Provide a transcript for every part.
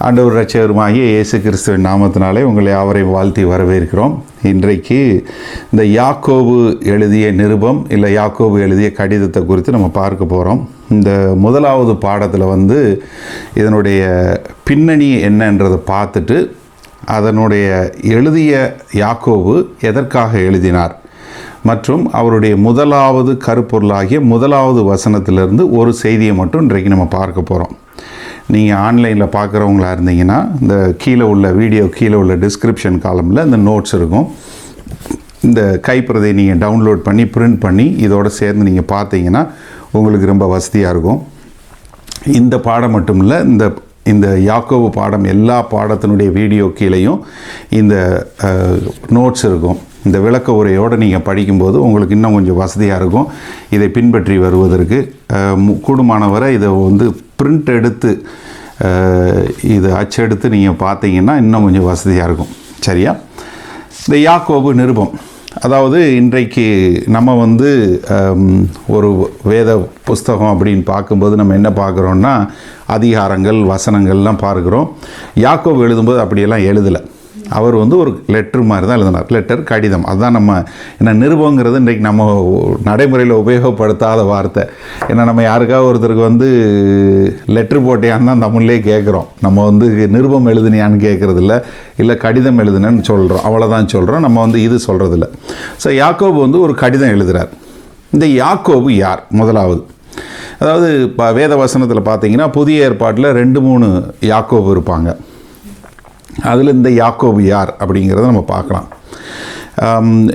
ஆண்டவர் இரட்சகருமாகிய இயேசு கிறிஸ்துவின் நாமத்தினாலே உங்களை யாவரையும் வாழ்த்தி வரவேற்கிறோம். இன்றைக்கு இந்த யாக்கோபு எழுதிய நிருபம் இல்லை யாக்கோபு எழுதிய கடிதத்தை குறித்து நம்ம பார்க்க போகிறோம். இந்த முதலாவது பாடத்தில் இதனுடைய பின்னணி என்னன்றதை பார்த்துட்டு அதனுடைய எழுதிய யாக்கோபு எதற்காக எழுதினார் மற்றும் அவருடைய முதலாவது கருப்பொருளாகிய முதலாவது வசனத்திலிருந்து ஒரு செய்தியை மட்டும் இன்றைக்கு நம்ம பார்க்க போகிறோம். நீங்கள் ஆன்லைனில் பார்க்குறவங்களா இருந்தீங்கன்னா இந்த வீடியோ கீழே உள்ள டிஸ்கிரிப்ஷன் காலமில் இந்த நோட்ஸ் இருக்கும். இந்த கைப்பிரதை நீங்கள் டவுன்லோட் பண்ணி பிரிண்ட் பண்ணி இதோடு சேர்ந்து நீங்கள் பார்த்தீங்கன்னா உங்களுக்கு ரொம்ப வசதியாக இருக்கும். இந்த பாடம் மட்டும் இல்லை, இந்த யாக்கோபு பாடம் எல்லா பாடத்தினுடைய வீடியோ கீழேயும் இந்த நோட்ஸ் இருக்கும். இந்த விளக்க உரையோடு நீங்கள் படிக்கும்போது உங்களுக்கு இன்னும் கொஞ்சம் வசதியாக இருக்கும். இதை பின்பற்றி வருவதற்கு கூடுமானவரை இதை பிரிண்ட் எடுத்து இதை அச்செடுத்து நீங்கள் பார்த்தீங்கன்னா இன்னும் கொஞ்சம் வசதியாக இருக்கும். சரியா? இந்த யாக்கோபு நிருபம், அதாவது இன்றைக்கு நம்ம ஒரு வேத புஸ்தகம் அப்படின்னு பார்க்கும்போது நம்ம என்ன பார்க்குறோன்னா அதிகாரங்கள் வசனங்கள்லாம் பார்க்குறோம். யாக்கோபு எழுதும்போது அப்படியெல்லாம் எழுதலை. அவர் ஒரு லெட்ரு மாதிரி தான் எழுதினார். லெட்டர், கடிதம், அதுதான் நம்ம என்ன நிருபங்கிறது இன்றைக்கு நம்ம நடைமுறையில் உபயோகப்படுத்தாத வார்த்தை. ஏன்னா நம்ம யாருக்காவது ஒருத்தருக்கு லெட்ரு போட்டியான்னு தான் தமிழ்லேயே கேட்குறோம். நம்ம நிருபம் எழுதுனியான்னு கேட்குறது இல்லை கடிதம் எழுதுனேன்னு சொல்கிறோம், அவ்வளோதான் சொல்கிறோம். நம்ம இது சொல்கிறதில்ல. ஸோ யாக்கோபு ஒரு கடிதம் எழுதுகிறார். இந்த யாக்கோபு யார்? முதலாவது, அதாவது வேத வசனத்தில் பார்த்தீங்கன்னா புதிய ஏற்பாட்டில் 2-3 யாக்கோபு இருப்பாங்க. அதில் இந்த யாக்கோபு யார் அப்படிங்கிறத நம்ம பார்க்கலாம்.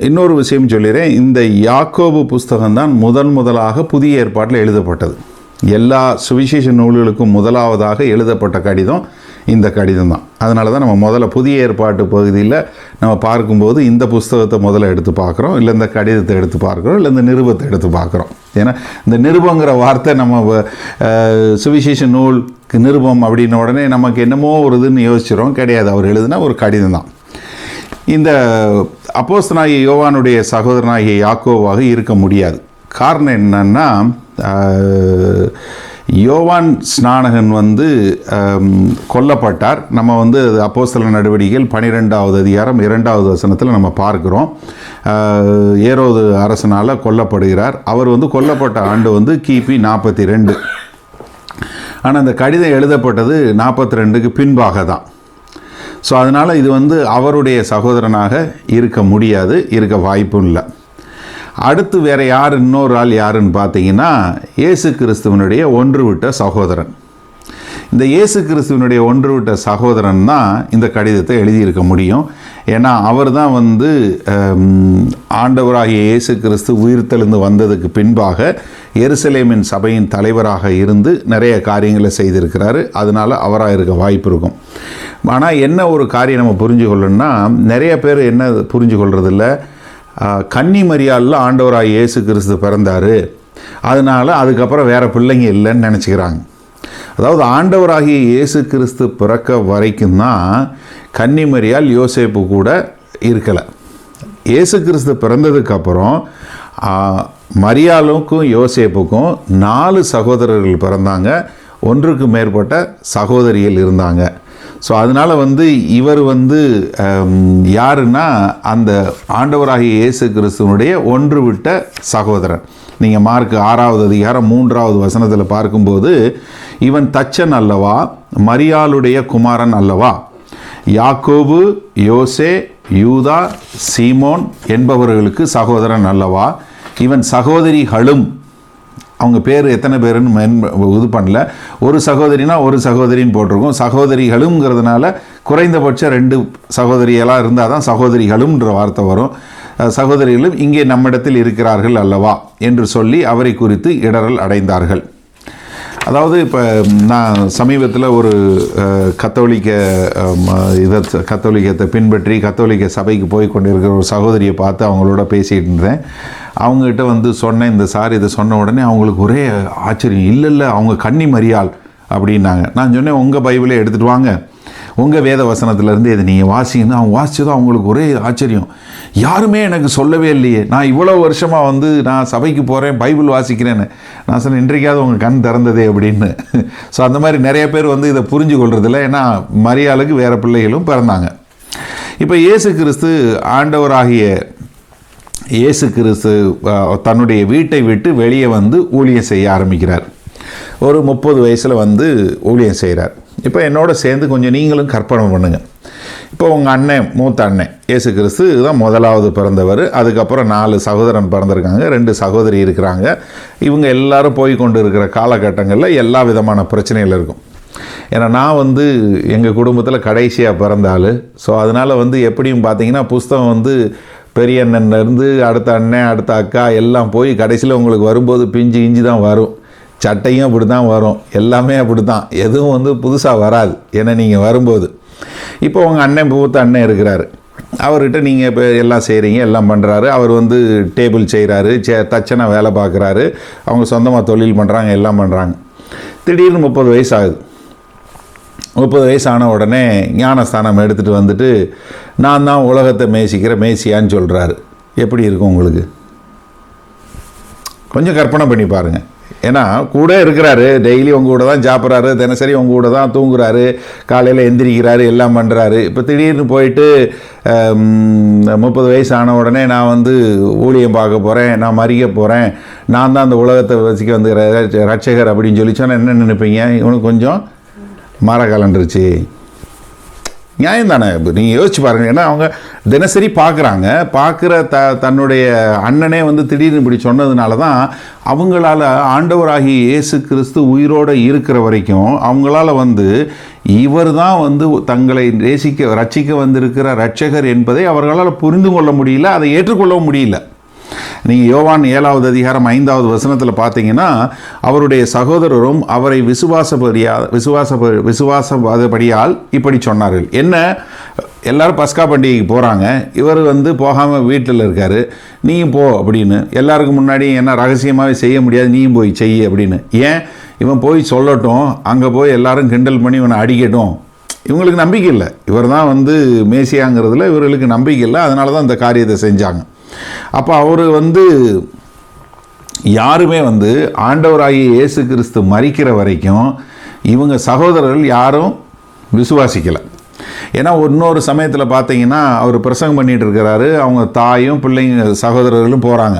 இன்னொரு விஷயம் சொல்லிடுறேன். இந்த யாக்கோபு புஸ்தகம்தான் முதலாக புதிய ஏற்பாட்டில் எழுதப்பட்டது. எல்லா சுவிசேஷ நூல்களுக்கும் முதலாவதாக எழுதப்பட்ட கடிதம் இந்த கடிதம் தான். அதனால தான் நம்ம புதிய ஏற்பாட்டு பகுதியில் நம்ம பார்க்கும்போது இந்த புஸ்தகத்தை முதல்ல எடுத்து பார்க்குறோம், இல்லை இந்த கடிதத்தை எடுத்து பார்க்குறோம், இல்லை இந்த நிருபத்தை எடுத்து பார்க்குறோம். ஏன்னா இந்த நிருபங்கிற வார்த்தை நம்ம சுவிசேஷ நூல் நிருபம் அப்படின்ன உடனே நமக்கு என்னமோ ஒரு இதுன்னு யோசிச்சிடும். கிடையாது, அவர் எழுதுனா ஒரு கடிதம் தான். இந்த அப்போஸ்தலனாகிய யோவானுடைய சகோதரனாகிய யாக்கோவாக இருக்க முடியாது. காரணம் என்னன்னா, யோவான் ஸ்நானகன் கொல்லப்பட்டார். நம்ம அப்போஸ்தலர் நடவடிக்கைகள் 12வது அதிகாரம் 2வது வசனத்தில் நம்ம பார்க்குறோம். ஏரோது அரசனால் கொல்லப்படுகிறார். அவர் கொல்லப்பட்ட ஆண்டு கிபி 42. ஆனால் அந்த கடிதம் எழுதப்பட்டது 42க்கு பின்பாக தான். ஸோ அதனால் இது அவருடைய சகோதரனாக இருக்க முடியாது, இருக்க வாய்ப்பும் இல்லை. அடுத்து வேறு இன்னொரு ஆள் யாருன்னு பார்த்தீங்கன்னா இயேசு கிறிஸ்துவனுடைய ஒன்றுவிட்ட சகோதரன். இந்த இயேசு கிறிஸ்துவனுடைய ஒன்றுவிட்ட சகோதரன் தான் இந்த கடிதத்தை எழுதியிருக்க முடியும். ஏன்னா அவர் தான் ஆண்டவராகிய இயேசு கிறிஸ்து உயிர்த்தெழுந்து வந்ததுக்கு பின்பாக எருசலேமின் சபையின் தலைவராக இருந்து நிறைய காரியங்களை செய்திருக்கிறாரு. அதனால் அவராக இருக்க வாய்ப்பு இருக்கும். ஆனால் என்ன ஒரு காரியம் நம்ம புரிஞ்சு கொள்ளணும்னா, நிறைய பேர் என்ன புரிஞ்சு கொள்றதில்ல, கன்னி மரியாளில் ஆண்டவராகிய இயேசு கிறிஸ்து பிறந்தார், அதனால் அதுக்கப்புறம் வேறு பிள்ளைங்க இல்லைன்னு நினச்சிக்கிறாங்க. அதாவது ஆண்டவராகிய இயேசு கிறிஸ்து பிறக்க வரைக்கும் தான் கன்னி மரியாள் யோசேப்பு கூட இருக்கலை. இயேசு கிறிஸ்து பிறந்ததுக்கப்புறம் மரியாளுக்கும் யோசேப்புக்கும் 4 சகோதரர்கள் பிறந்தாங்க, 1க்கு மேற்பட்ட சகோதரிகள் இருந்தாங்க. ஸோ அதனால் இவர் யாருன்னா அந்த ஆண்டவராகிய இயேசு கிறிஸ்துவனுடைய ஒன்றுவிட்ட சகோதரன். நீங்கள் மார்க் 6வது அதிகாரம் 3வது வசனத்தில் பார்க்கும்போது, இவன் தச்சன் அல்லவா, மரியாளுடைய குமாரன் அல்லவா, யாக்கோபு, யோசே, யூதா, சீமோன் என்பவர்களுக்கு சகோதரன் அல்லவா, இவன் சகோதரிகளும், அவங்க பேர் எத்தனை பேருன்னு இது பண்ணல, ஒரு சகோதரினா ஒரு சகோதரின்னு போட்டிருக்கோம். சகோதரிகளுங்கிறதுனால குறைந்தபட்சம் 2 சகோதரியெல்லாம் இருந்தால் தான் சகோதரிகளும்ன்ற வார்த்தை வரும். சகோதரிகளும் இங்கே நம்மிடத்தில் இருக்கிறார்கள் அல்லவா என்று சொல்லி அவரை குறித்து இடரல் அடைந்தார்கள். அதாவது இப்போ நான் சமீபத்தில் ஒரு கத்தோலிக்கத்தை பின்பற்றி கத்தோலிக்க சபைக்கு போய் கொண்டிருக்கிற ஒரு சகோதரியை பார்த்து அவங்களோட பேசிகிட்டு இருந்தேன். அவங்ககிட்ட சொன்னேன், இந்த சார் இதை சொன்ன உடனே அவங்களுக்கு ஒரே ஆச்சரியம். இல்லை அவங்க கன்னி மரியாள் அப்படின்னாங்க. நான் சொன்னேன், உங்கள் பைபிளே எடுத்துகிட்டு வாங்க, உங்கள் வேத வசனத்திலேருந்து இதை நீங்கள் வாசிங்கன்னா அவங்க வாசித்ததும் அவங்களுக்கு ஒரே ஆச்சரியம். யாருமே எனக்கு சொல்லவே இல்லையே, நான் இவ்வளோ வருஷமாக வந்து நான் சபைக்கு போகிறேன், பைபிள் வாசிக்கிறேன்னு. நான் சொன்னேன், இன்றைக்காவது உங்கள் கண் திறந்ததே அப்படின்னு. ஸோ அந்த மாதிரி நிறைய பேர் வந்து இதை புரிஞ்சு கொள்றதில்ல. ஏன்னா மரியாளுக்கு வேறு பிள்ளைகளும் பிறந்தாங்க. இப்போ இயேசு கிறிஸ்து, ஆண்டவராகிய இயேசு கிறிஸ்து தன்னுடைய வீட்டை விட்டு வெளியே வந்து ஊழியம் செய்ய ஆரம்பிக்கிறார். ஒரு 30 வயசில் வந்து ஊழியம் செய்கிறார். இப்போ என்னோட சேர்ந்து கொஞ்சம் நீங்களும் கற்பனை பண்ணுங்கள். இப்போ உங்கள் அண்ணன், மூத்த அண்ணன் இயேசு கிறிஸ்து தான் முதலாவது பிறந்தவர். அதுக்கப்புறம் 4 சகோதரன் பிறந்திருக்காங்க, 2 சகோதரி இருக்கிறாங்க. இவங்க எல்லாரும் போய் கொண்டு இருக்கிற காலகட்டங்களில் எல்லா விதமான பிரச்சனைகள் இருக்கும். ஏன்னா நான் வந்து எங்கள் குடும்பத்தில் கடைசியாக பிறந்தாள். ஸோ அதனால் வந்து எப்படியும் பார்த்தீங்கன்னா புஸ்தகம் வந்து பெரிய அண்ணன்லேருந்து அடுத்த அண்ணன், அடுத்த அக்கா எல்லாம் போய் கடைசியில் உங்களுக்கு வரும்போது பிஞ்சு இஞ்சி தான் வரும். சட்டையும் அப்படி தான் வரும், எல்லாமே அப்படி தான், எதுவும் வந்து புதுசாக வராது. ஏன்னா நீங்கள் வரும்போது இப்போ உங்கள் அண்ணன், மூத்த அண்ணன் இருக்கிறாரு, அவர்கிட்ட நீங்கள் இப்போ எல்லாம் செய்கிறீங்க, எல்லாம் பண்ணுறாரு. அவர் வந்து டேபிள் செய்கிறாரு, தச்சனை வேலை பார்க்குறாரு, அவங்க சொந்தமாக தொழில் பண்ணுறாங்க, எல்லாம் பண்ணுறாங்க. திடீர்னு 30 வயசு ஆகுது. 30 வயசு ஆன உடனே ஞானஸ்தானம் எடுத்துகிட்டு வந்துட்டு நான் தான் உலகத்தை மேசிக்கிற மேசியான்னு சொல்கிறாரு. எப்படி இருக்கும் உங்களுக்கு? கொஞ்சம் கற்பனை பண்ணி பாருங்கள். ஏன்னா கூட இருக்கிறாரு, டெய்லி உங்கள் கூட தான் சாப்பிட்றாரு, தினசரி உங்கள் கூட தான் தூங்குறாரு, காலையில் எந்திரிக்கிறாரு, எல்லாம் பண்ணுறாரு. இப்போ திடீர்னு போயிட்டு 30 வயசு ஆன உடனே நான் வந்து ஊழியம் பார்க்க போகிறேன், நான் மறிக்க போகிறேன், நான் தான் அந்த உலகத்தை வசிக்க வந்து ரட்சகர் அப்படின்னு சொல்லி சொன்னால் என்ன நினைப்பீங்க? இவனுக்கு கொஞ்சம் மர கலண்டுருச்சு. நியாயம் தானே? நீங்கள் யோசிச்சு பாருங்கள். ஏன்னா அவங்க தினசரி பார்க்குறாங்க, பார்க்குற தன்னுடைய அண்ணனே வந்து திடீர்னு இப்படி சொன்னதுனால தான் அவங்களால ஆண்டவராகி இயேசு கிறிஸ்து உயிரோடு இருக்கிற வரைக்கும் அவங்களால வந்து இவர் தான் வந்து தங்களை ரட்சிக்க வந்திருக்கிற ரட்சகர் என்பதை அவர்களால் புரிந்து கொள்ள முடியல, அதை ஏற்றுக்கொள்ளவும் முடியல. நீங்கள் யோவான் 7வது அதிகாரம் 5வது வசனத்தில் பார்த்தீங்கன்னா அவருடைய சகோதரரும் அவரை விசுவாசப்படியால் இப்படி சொன்னார்கள். என்ன, எல்லாரும் பஸ்கா பண்டிகைக்கு போகிறாங்க, இவர் வந்து போகாமல் வீட்டில் இருக்கார், நீயும் போ அப்படின்னு. எல்லாருக்கும் முன்னாடி என்ன ரகசியமாகவே செய்ய முடியாது, நீயும் போய் செய்ய அப்படின்னு. ஏன்? இவன் போய் சொல்லட்டும், அங்கே போய் எல்லாரும் கிண்டல் பண்ணி இவனை அடிக்கட்டும். இவங்களுக்கு நம்பிக்கை இல்லை, இவர் தான் வந்து மேசியாங்கிறதுல இவர்களுக்கு நம்பிக்கை இல்லை. அதனால தான் இந்த காரியத்தை செஞ்சாங்க. அப்போ அவர் வந்து யாருமே வந்து ஆண்டவராகிய இயேசு கிறிஸ்து மரிக்கிற வரைக்கும் இவங்க சகோதரர்கள் யாரும் விசுவாசிக்கலை. ஏன்னா இன்னொரு சமயத்தில் பார்த்தீங்கன்னா அவர் பிரசங்கம் பண்ணிகிட்டு இருக்கிறாரு, அவங்க தாயும் பிள்ளைங்க சகோதரர்களும் போகிறாங்க.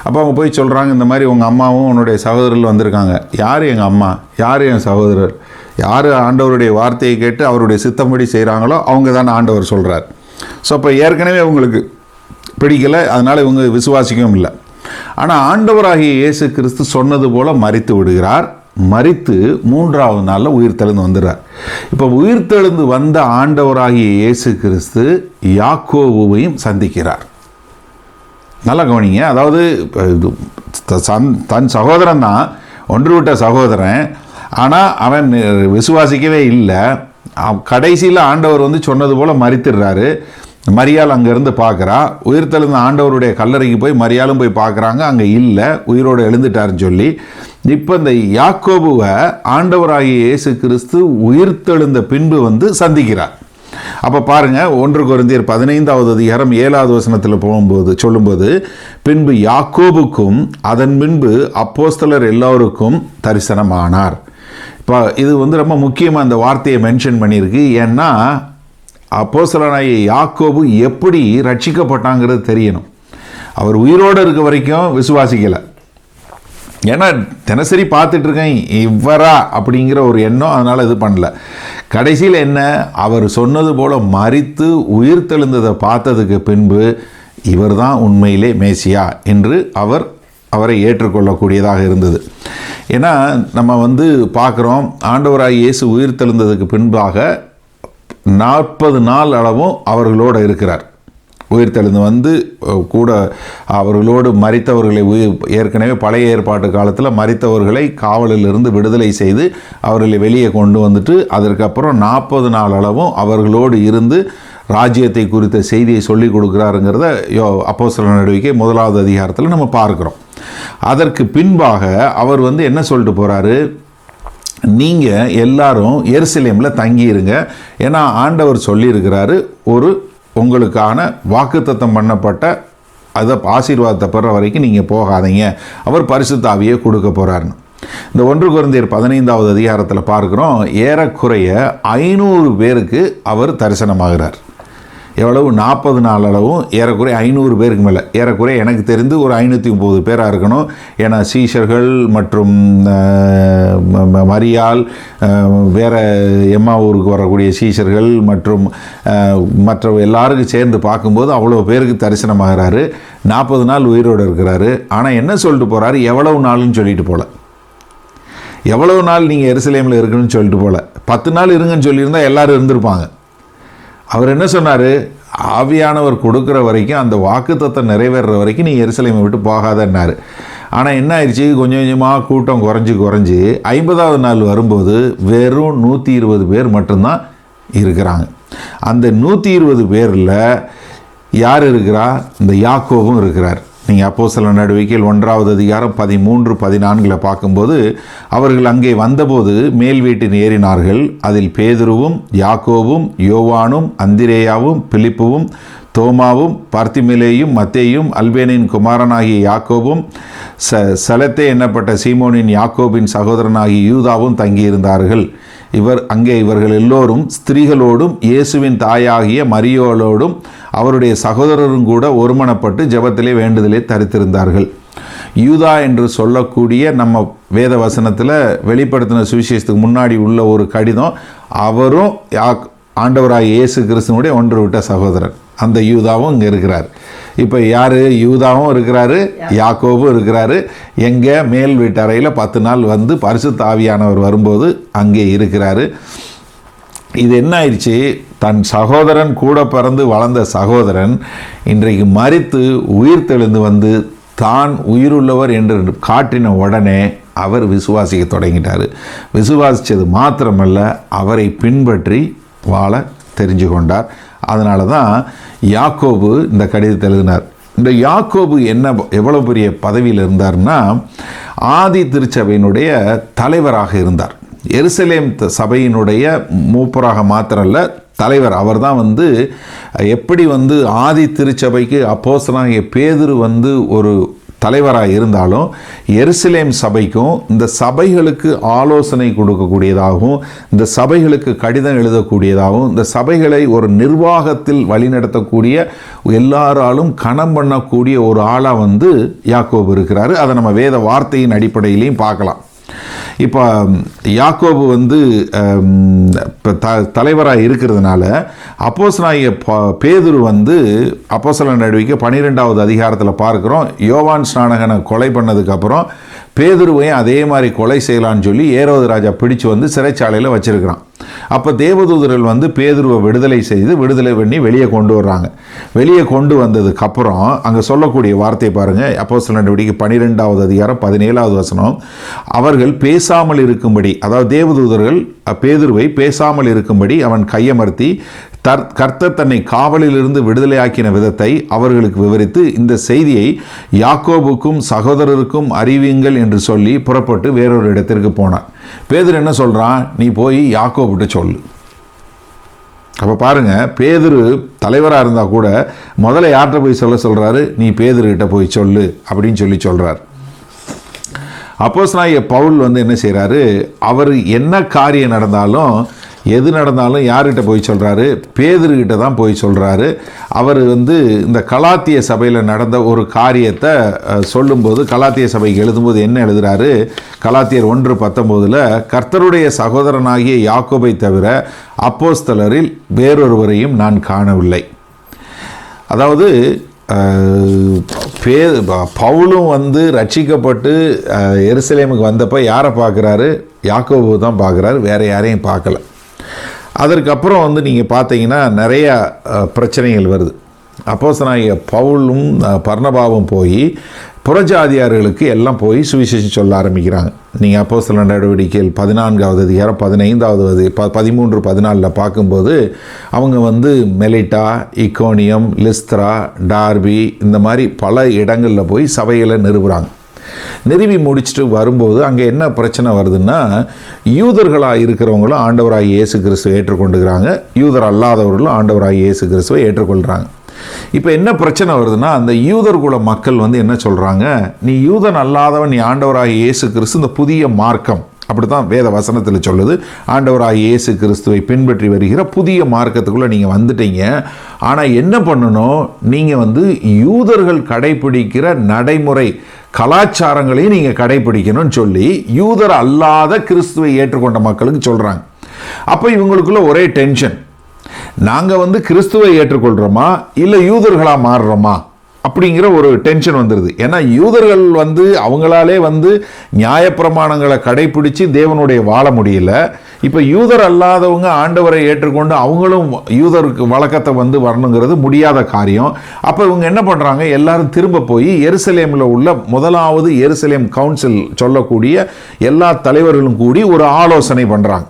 அப்போ அவங்க போய் சொல்கிறாங்க, இந்த மாதிரி உங்கள் அம்மாவும் உன்னுடைய சகோதரர்கள் வந்திருக்காங்க. யார் எங்கள் அம்மா, யார் என் சகோதரர்? யார் ஆண்டவருடைய வார்த்தையை கேட்டு அவருடைய சித்தம்படி செய்கிறாங்களோ அவங்க தான் ஆண்டவர் சொல்கிறார். ஸோ அப்போ ஏற்கனவே அவங்களுக்கு பிடிக்கலை, அதனால் இவங்க விசுவாசிக்கவும் இல்லை. ஆனால் ஆண்டவராகிய இயேசு கிறிஸ்து சொன்னது போல் மரித்து விடுகிறார். மரித்து 3வது நாளில் உயிர்த்தெழுந்து வந்துடுறார். இப்போ உயிர்த்தெழுந்து வந்த ஆண்டவராகிய இயேசு கிறிஸ்து யாக்கோபுவையும் சந்திக்கிறார். நல்லா கவனிங்க. அதாவது தன் சகோதரன் தான், ஒன்று விட்ட சகோதரன், ஆனால் அவன் விசுவாசிக்கவே இல்லை. கடைசியில் ஆண்டவர் வந்து சொன்னது போல் மரித்திடுறாரு. மரியாள் அங்கேருந்து பார்க்குறா. உயிர்த்தெழுந்த ஆண்டவருடைய கல்லறைக்கு போய் மரியாளும் போய் பார்க்குறாங்க, அங்கே இல்லை, உயிரோடு எழுந்துட்டாருன்னு சொல்லி. இப்போ இந்த யாக்கோபுவை ஆண்டவராகிய இயேசு கிறிஸ்து உயிர்த்தெழுந்த பின்பு வந்து சந்திக்கிறார். அப்போ பாருங்கள், 1 கொரிந்தியர் 15வது அதிகாரம் 7வது வசனத்தில் சொல்லும்போது பின்பு யாக்கோபுக்கும் அதன் பின்பு அப்போஸ்தலர் எல்லோருக்கும் தரிசனமானார். இப்போ இது வந்து ரொம்ப முக்கியமாக அந்த வார்த்தையை மென்ஷன் பண்ணியிருக்கு. ஏன்னா அப்போஸ்தலனாகிய யாக்கோபு எப்படி ரட்சிக்கப்பட்டாங்கிறது தெரியணும். அவர் உயிரோடு இருக்க வரைக்கும் விசுவாசிக்கலை. ஏன்னா தினசரி பார்த்துட்ருக்கேன் இவரா அப்படிங்கிற ஒரு எண்ணம், அதனால் இது பண்ணல. கடைசியில் என்ன, அவர் சொன்னது போல் மரித்து உயிர்த்தெழுந்ததை பார்த்ததுக்கு பின்பு இவர் தான் உண்மையிலே மேசியா என்று அவரை ஏற்றுக்கொள்ளக்கூடியதாக இருந்தது. ஏன்னா நம்ம வந்து பார்க்குறோம், ஆண்டவராகிய இயேசு உயிர்த்தெழுந்ததுக்கு பின்பாக 40 நாள் அளவும் அவர்களோடு இருக்கிறார். உயிர்த்தெழுந்து வந்து கூட அவர்களோடு மரித்தவர்களை ஏற்கனவே பழைய ஏற்பாட்டு காலத்தில் மரித்தவர்களை காவலிலிருந்து விடுதலை செய்து அவர்களை வெளியே கொண்டு வந்துட்டு அதற்கப்புறம் 40 நாள் அளவும் அவர்களோடு இருந்து ராஜ்யத்தை குறித்த செய்தியை சொல்லிக் கொடுக்குறாருங்கிறத அப்போஸ்தலர் நடவடிக்கை 1வது அதிகாரத்தில் நம்ம பார்க்குறோம். அதற்கு பின்பாக அவர் வந்து என்ன சொல்லிட்டு போகிறாரு, நீங்கள் எல்லாரும் எருசலேமில் தங்கியிருங்க. ஏன்னா ஆண்டவர் சொல்லியிருக்கிறாரு, ஒரு உங்களுக்கான வாக்குத்தத்தம் பண்ணப்பட்ட அதை ஆசீர்வாதத்தை பெற வரைக்கும் நீங்கள் போகாதீங்க, அவர் பரிசுத்த ஆவியை கொடுக்க போகிறாருன்னு. இந்த 1 கொரிந்தியர் 15வது அதிகாரத்தில் பார்க்குறோம், ஏறக்குறைய 500 பேருக்கு அவர் தரிசனமாகிறார். எவ்வளவு? 40 நாள் அளவும் ஏறக்குறைய 500 பேருக்கு மேலே, ஏறக்குறைய எனக்கு தெரிந்து ஒரு 530 பேராக இருக்கணும். ஏன்னா சீஷர்கள் மற்றும் மரியாள், வேறு எம்மா ஊருக்கு வரக்கூடிய சீஷர்கள் மற்றும் மற்ற எல்லாருக்கும் சேர்ந்து பார்க்கும்போது அவ்வளோ பேருக்கு தரிசனமாகிறாரு. 40 நாள் உயிரோடு இருக்கிறாரு. ஆனால் என்ன சொல்லிட்டு போகிறாரு? எவ்வளவு நாள்னு சொல்லிட்டு போல. எவ்வளவு நாள் நீங்கள் எருசலேமில் இருக்குன்னு சொல்லிட்டு போல. 10 நாள் இருங்கன்னு சொல்லியிருந்தால் எல்லோரும் இருந்திருப்பாங்க. அவர் என்ன சொன்னார்? ஆவியானவர் கொடுக்குற வரைக்கும், அந்த வாக்குத்தத்தம் நிறைவேறுற வரைக்கும் நீ எருசலேமை விட்டு போகாதன்னாரு. ஆனால் என்ன ஆயிடுச்சு? கொஞ்சம் கொஞ்சமாக கூட்டம் குறைஞ்சி 50வது நாள் வரும்போது வெறும் 120 பேர் மட்டும்தான் இருக்கிறாங்க. அந்த 120 பேரில் யார் இருக்கிறா? இந்த யாக்கோபும் இருக்கிறார். நீங்கள் அப்போஸ்தலர் நடவடிக்கைகள் 1வது அதிகாரம் 13, 14 பார்க்கும்போது, அவர்கள் அங்கே வந்தபோது மேல் வீட்டில் ஏறினார்கள். அதில் பேதுருவும் யாக்கோபும் யோவானும் அந்திரேயாவும் பிலிப்புவும் தோமாவும் பார்த்திமிலேயும் மத்தேயும் அல்பேனின் குமாரனாகிய யாக்கோபும் சலத்தே எண்ணப்பட்ட சீமோனின் யாக்கோபின் சகோதரனாகிய யூதாவும் தங்கியிருந்தார்கள். இவர்கள் எல்லோரும் ஸ்திரீகளோடும் இயேசுவின் தாயாகிய மரியோளோடும் அவருடைய சகோதரரும் கூட ஒருமனப்பட்டு ஜெபத்திலே வேண்டுதலே தரித்திருந்தார்கள். யூதா என்று சொல்லக்கூடிய நம்ம வேத வசனத்தில் வெளிப்படுத்தின சுவிசேஷத்துக்கு முன்னாடி உள்ள ஒரு கடிதம், அவரும் ஆண்டவராகிய இயேசு கிறிஸ்துவனுடைய ஒன்று விட்ட சகோதரன். அந்த யூதாவும் இங்கே இருக்கிறார். இப்போ யார்? யூதாவும் இருக்கிறாரு, யாக்கோபும் இருக்கிறாரு. எங்கே? மேல் வீட்டறையில் 10 நாள் வந்து பரிசுத்த ஆவியானவர் வரும்போது அங்கே இருக்கிறாரு. இது என்ன ஆயிடுச்சு? தன் சகோதரன், கூட பிறந்து வளர்ந்த சகோதரன் இன்றைக்கு மரித்து உயிர் தெழுந்து வந்து தான் உயிருள்ளவர் என்று காட்டின உடனே அவர் விசுவாசிக்க தொடங்கிட்டார். விசுவாசித்தது மாத்திரமல்ல, அவரை பின்பற்றி வாழ தெரிஞ்சு கொண்டார். அதனால தான் யாக்கோபு இந்த கடிதத்தை எழுதினார். இந்த யாக்கோபு எவ்வளோ பெரிய பதவியில் இருந்தார்னா, ஆதி திருச்சபையினுடைய தலைவராக இருந்தார். எருசலேம் சபையினுடைய மூப்பராக மாத்திரல்ல, தலைவர். அவர் தான் வந்து எப்படி வந்து ஆதி திருச்சபைக்கு அப்போஸ்தலனாகிய பேதுரு வந்து ஒரு தலைவராக இருந்தாலும், எருசலேம் சபைக்கும் இந்த சபைகளுக்கு ஆலோசனை கொடுக்கக்கூடியதாகவும், இந்த சபைகளுக்கு கடிதம் எழுதக்கூடியதாகவும், இந்த சபைகளை ஒரு நிர்வாகத்தில் வழிநடத்தக்கூடிய எல்லாராலும் கணம் பண்ணக்கூடிய ஒரு ஆளாக வந்து யாக்கோபு இருக்கிறாரு. அதை நம்ம வேத வார்த்தையின் அடிப்படையிலையும் பார்க்கலாம். இப்போ யாக்கோபு வந்து தலைவராக இருக்கிறதுனால அப்போஸ்தலனாகிய பேதுரு வந்து அப்போஸ்தலர் நடவடிக்கை 12வது அதிகாரத்தில் பார்க்குறோம், யோவான் ஸ்நானகனை கொலை பண்ணதுக்கப்புறம் பேதுருவையும் அதே மாதிரி கொலை செய்யலான்னு சொல்லி ஏரோது ராஜா பிடிச்சு வந்து சிறைச்சாலையில் வச்சிருக்கிறான். அப்போ தேவதூதர்கள் வந்து பேதுருவை விடுதலை பண்ணி வெளியே கொண்டு வர்றாங்க. வெளியே கொண்டு வந்ததுக்கப்புறம் அங்கே சொல்லக்கூடிய வார்த்தை பாருங்கள், அப்போஸ்தலர் நடவடிக்கை 12வது அதிகாரம் 17வது வசனம். அவர்கள் பேசாமல் இருக்கும்படி, அதாவது தேவதூதர்கள் பேதுருவை பேசாமல் இருக்கும்படி அவன் கையமர்த்தி கர்த்தர் தன்னை காவலிலிருந்து விடுதலையாக்கின விதத்தை அவர்களுக்கு விவரித்து, இந்த செய்தியை யாக்கோபுக்கும் சகோதரருக்கும் அறிவியுங்கள் என்று சொல்லி புறப்பட்டு வேறொரு இடத்திற்கு போனான். பேதுரு என்ன சொல்கிறான்? நீ போய் யாக்கோபுட்ட சொல்லு. அப்போ பாருங்க, பேதுரு தலைவராக இருந்தால் கூட முதல்ல யார்கிட்ட போய் சொல்கிறாரு? நீ பேதுருக்கிட்ட போய் சொல்லு அப்படின்னு சொல்கிறார். அப்போஸ்தலனாகிய பவுல் வந்து என்ன செய்கிறாரு? அவர் என்ன காரியம் நடந்தாலும், எது நடந்தாலும் யார்கிட்ட போய் சொல்கிறாரு? பேதுருக்கிட்ட தான் போய் சொல்கிறாரு. அவர் வந்து இந்த கலாத்திய சபையில் நடந்த ஒரு காரியத்தை சொல்லும்போது, கலாத்திய சபைக்கு எழுதும்போது என்ன எழுதுகிறாரு? கலாத்தியர் 1:19 கர்த்தருடைய சகோதரனாகிய யாக்கோபை தவிர அப்போஸ்தலரில் வேறொருவரையும் நான் காணவில்லை. அதாவது பவுலும் வந்து ரட்சிக்கப்பட்டு எருசலேமுக்கு வந்தப்போ யாரை பார்க்குறாரு? யாக்கோபு தான் பார்க்குறாரு, வேறு யாரையும் பார்க்கல. அதற்கப்புறம் வந்து நீங்கள் பார்த்தீங்கன்னா நிறையா பிரச்சனைகள் வருது. அப்போஸ்தலனாகிய பவுலும் பர்னபாவும் போய் புறஜாதியார்களுக்கு எல்லாம் போய் சுவிசேஷம் சொல்ல ஆரம்பிக்கிறாங்க. நீங்கள் அப்போஸ்தலர் நடவடிக்கைகள் 14வது அதிகாரம் 15வது 13, 14 பார்க்கும்போது அவங்க வந்து மெலிட்டா, இக்கோனியம், லிஸ்த்ரா, டார்பி இந்த மாதிரி பல இடங்களில் போய் சபைகளை நிறுவுறாங்க. நிறுவி முடிச்சுட்டு வரும்போது அங்கே என்ன பிரச்சனை வருதுன்னா, யூதர்களாக இருக்கிறவங்களும் ஆண்டவராகிய இயேசு கிறிஸ்துவை ஏற்றுக்கொண்டுக்கிறாங்க, யூதர் அல்லாதவர்களும் ஆண்டவராகிய இயேசு கிறிஸ்துவை ஏற்றுக்கொள்கிறாங்க. இப்போ என்ன பிரச்சனை வருதுன்னா, அந்த யூதர் குல மக்கள் என்ன சொல்கிறாங்க, நீ யூதன் அல்லாதவன், நீ ஆண்டவராகிய இயேசு கிறிஸ்து இந்த புதிய மார்க்கம், அப்படி தான் வேத வசனத்தில் சொல்லுது, ஆண்டவராகிய இயேசு கிறிஸ்துவை பின்பற்றி வருகிற புதிய மார்க்கத்துக்குள்ளே நீங்கள் வந்துட்டீங்க. ஆனால் என்ன பண்ணணும், நீங்கள் யூதர்கள் கடைப்பிடிக்கிற நடைமுறை கலாச்சாரங்களையும் நீங்கள் கடைப்பிடிக்கணும்னு சொல்லி யூதர் அல்லாத கிறிஸ்துவை ஏற்றுக்கொண்ட மக்களுக்கு சொல்கிறாங்க. அப்போ இவங்களுக்குள்ள ஒரே டென்ஷன், நாங்கள் கிறிஸ்துவை ஏற்றுக்கொள்கிறோமா இல்லை யூதர்களாக மாறுறோமா அப்படிங்கிற ஒரு டென்ஷன் வந்துடுது. ஏன்னா யூதர்கள் அவங்களாலே நியாயப்பிரமாணங்களை கடைப்பிடிச்சு தேவனுடைய வாழ முடியல. இப்போ யூதர் அல்லாதவங்க ஆண்டவரை ஏற்றுக்கொண்டு அவங்களும் யூதருக்கு வழக்கத்தை வரணுங்கிறது முடியாத காரியம். அப்போ இவங்க என்ன பண்ணுறாங்க, எல்லாரும் திரும்ப போய் எருசலேமில் உள்ள முதலாவது எருசலேம் கவுன்சில் சொல்லக்கூடிய எல்லா தலைவர்களும் கூடி ஒரு ஆலோசனை பண்ணுறாங்க.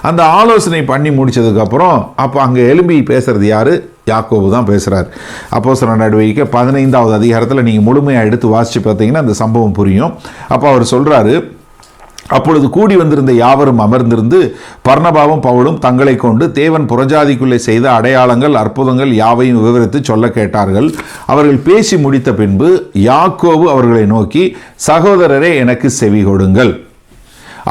அந்த ஆலோசனை பண்ணி முடிச்சதுக்கப்புறம் அப்போ அங்கே எழும்பி பேசுறது யாரு, யாக்கோபு தான் பேசுகிறார். அப்போஸ்தலர் நடவடிக்கை 15வது அதிகாரத்தில் நீங்கள் முழுமையாக எடுத்து வாசித்து பார்த்தீங்கன்னா அந்த சம்பவம் புரியும். அப்போ அவர் சொல்கிறாரு, அப்பொழுது கூடி வந்திருந்த யாவரும் அமர்ந்திருந்து பர்னபாவும் பவுலும் தங்களை கொண்டு தேவன் புறஜாதிக்குள்ளே செய்த அடையாளங்கள் அற்புதங்கள் யாவையும் விவரித்து சொல்ல கேட்டார்கள். அவர்கள் பேசி முடித்த பின்பு யாக்கோபு அவர்களை நோக்கி, சகோதரரே எனக்கு செவி கொடுங்கள்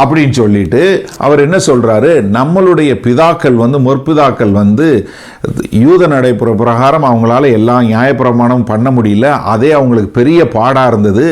அப்படின்னு சொல்லிட்டு அவர் என்ன சொல்றாரு, நம்மளுடைய பிதாக்கள் முற்பிதாக்கள் யூத நடைமுறை பிரகாரம் அவங்களால எல்லா நியாயப்பிரமாணமும் பண்ண முடியல, அதே அவங்களுக்கு பெரிய பாடாக இருந்தது.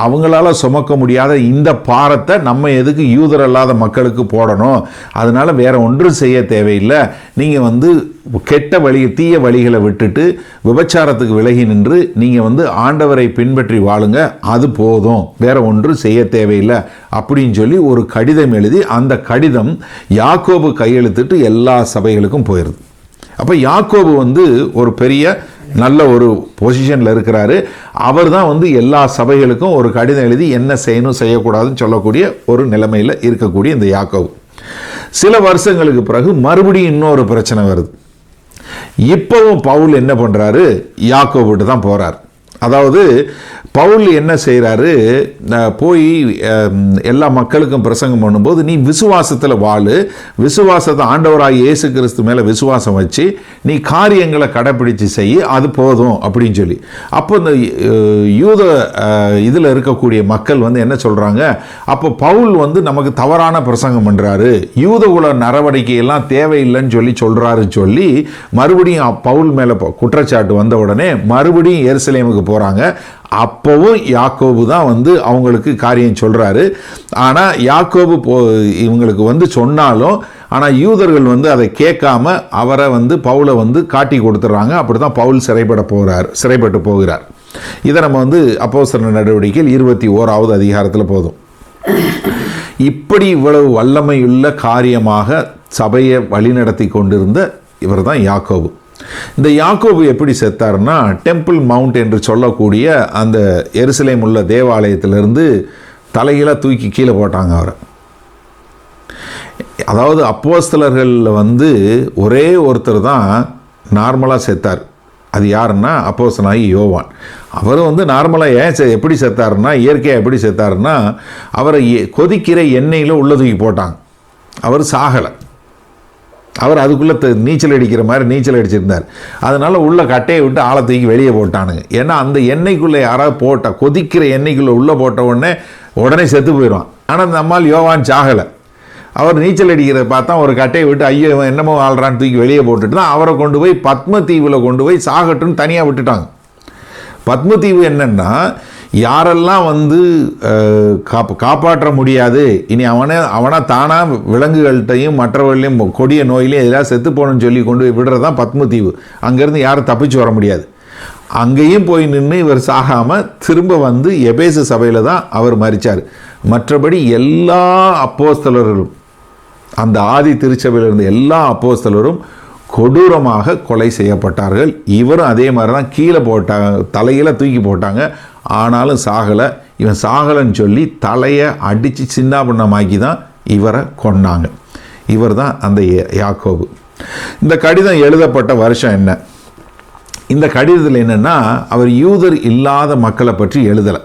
அவங்களால சுமக்க முடியாத இந்த பாரத்தை நம்ம எதுக்கு யூதர் அல்லாத மக்களுக்கு போடணும், அதனால வேற ஒன்றும் செய்ய தேவையில்லை, நீங்கள் கெட்ட வழி தீய வழிகளை விட்டுட்டு விபச்சாரத்துக்கு விலகி நின்று நீங்கள் ஆண்டவரை பின்பற்றி வாழுங்க, அது போதும், வேற ஒன்றும் செய்ய தேவையில்லை அப்படின்னு சொல்லி ஒரு கடிதம் எழுதி அந்த கடிதம் யாக்கோபு கையெழுத்திட்டு எல்லா சபைகளுக்கும் போயிடுது. அப்போ யாக்கோபு ஒரு பெரிய நல்ல ஒரு பொசிஷனில் இருக்கிறாரு. அவர் தான் எல்லா சபைகளுக்கும் ஒரு கடிதம் எழுதி என்ன செய்யணும் செய்யக்கூடாதுன்னு சொல்லக்கூடிய ஒரு நிலைமையில் இருக்கக்கூடிய இந்த யாக்கோபு. சில வருஷங்களுக்கு பிறகு மறுபடியும் இன்னொரு பிரச்சனை வருது. இப்பவும் பவுல் என்ன பண்ணுறாரு, யாக்கோபுட்டு தான் போகிறார். அதாவது பவுல் என்ன செய்கிறாரு, போய் எல்லா மக்களுக்கும் பிரசங்கம் பண்ணும்போது, நீ விசுவாசத்தில் வாழு, விசுவாசத்தை ஆண்டவராக இயேசு கிறிஸ்து மேலே விசுவாசம் வச்சு நீ காரியங்களை கடைப்பிடிச்சு செய்ய, அது போதும் அப்படின்னு சொல்லி. அப்போ இந்த யூத இதில் இருக்கக்கூடிய மக்கள் என்ன சொல்கிறாங்க, அப்போ பவுல் நமக்கு தவறான பிரசங்கம் பண்ணுறாரு, யூத குல நடவடிக்கையெல்லாம் தேவையில்லைன்னு சொல்கிறாருன்னு சொல்லி மறுபடியும் பவுல் மேலே குற்றச்சாட்டு வந்த உடனே மறுபடியும் எருசலேமுக்கு போகிறாங்க. அப்போவும் யாக்கோபு தான் அவங்களுக்கு காரியம் சொல்கிறாரு. ஆனால் யாக்கோபு இவங்களுக்கு சொன்னாலும் ஆனால் யூதர்கள் அதை கேட்காம அவரை பவுலை காட்டி கொடுத்துட்றாங்க. அப்படி தான் பவுல் சிறைப்பட்டு போகிறார். இதை நம்ம அப்போஸ்தலர் நடவடிக்கையில் 21வது அதிகாரத்தில் போதும். இப்படி இவ்வளவு வல்லமையுள்ள காரியமாக சபையை வழிநடத்தி கொண்டிருந்த இவர் தான் யாக்கோபு. இந்த யாக்கோபு எப்படி செத்தார்னா, டெம்பிள் மவுண்ட் என்று சொல்லக்கூடிய அந்த எருசலேம் உள்ள தேவாலயத்திலிருந்து தலையில தூக்கி கீழே போட்டாங்க அவரை. அதாவது அப்போஸ்தலர்களில் ஒரே ஒருத்தர் தான் நார்மலாக செத்தார். அது யாருன்னா அப்போஸ்தலனாகிய யோவான். அவர் நார்மலாக எப்படி செத்தாருன்னா, இயற்கையாக எப்படி செத்தாருன்னா, அவரை கொதிக்கிற எண்ணெயில் உள்ள தூக்கி போட்டாங்க. அவர் சாகலை. அவர் அதுக்குள்ளே நீச்சல் அடிக்கிற மாதிரி நீச்சல் அடிச்சிருந்தார். அதனால் உள்ள கட்டையை விட்டு ஆழ தூக்கி வெளியே போட்டானுங்க. ஏன்னா அந்த எண்ணெய்க்குள்ளே யாராவது போட்டால், கொதிக்கிற எண்ணெய்க்குள்ளே உள்ளே போட்ட உடனே செத்து போயிடுவான். ஆனால் நம்மால் யோவான் சாகலை. அவர் நீச்சல் அடிக்கிறத பார்த்தா ஒரு கட்டையை விட்டு ஐயோ என்னமோ ஆள்றான்னு தூக்கி வெளியே போட்டுட்டு தான் அவரை கொண்டு போய் பத்மதீவில் கொண்டு போய் சாகட்டுன்னு தனியாக விட்டுட்டாங்க. பத்மதீவு என்னன்னா, யாரெல்லாம் காப்பாற்ற முடியாது, இனி அவனா தானாக விலங்குகள்கிட்டையும் மற்றவர்களையும் கொடிய நோயிலையும் எதாவது செத்து போகணும்னு சொல்லி கொண்டு போய் விடுறதான் பத்மதீவு. அங்கேருந்து யாரும் தப்பிச்சு வர முடியாது. அங்கேயும் போய் நின்று இவர் சாகாமல் திரும்ப எபேசு சபையில் தான் அவர் மரித்தார். மற்றபடி எல்லா அப்போஸ்தலர்களும், அந்த ஆதி திருச்சபையில் இருந்த எல்லா அப்போஸ்தலரும் கொடூரமாக கொலை செய்யப்பட்டார்கள். இவரும் அதே மாதிரி தான் கீழே போட்டாங்க, தலையில் தூக்கி போட்டாங்க. ஆனாலும் சாகலை. இவன் சாகலைன்னு சொல்லி தலையை அடித்து சின்னாபின்னமாக்கி தான் இவரை கொன்னாங்க. இவர் தான் அந்த யாக்கோபு. இந்த கடிதம் எழுதப்பட்ட வருஷம் என்ன? இந்த கடிதத்தில் என்னென்னா, அவர் யூதர் இல்லாத மக்களை பற்றி எழுதலை.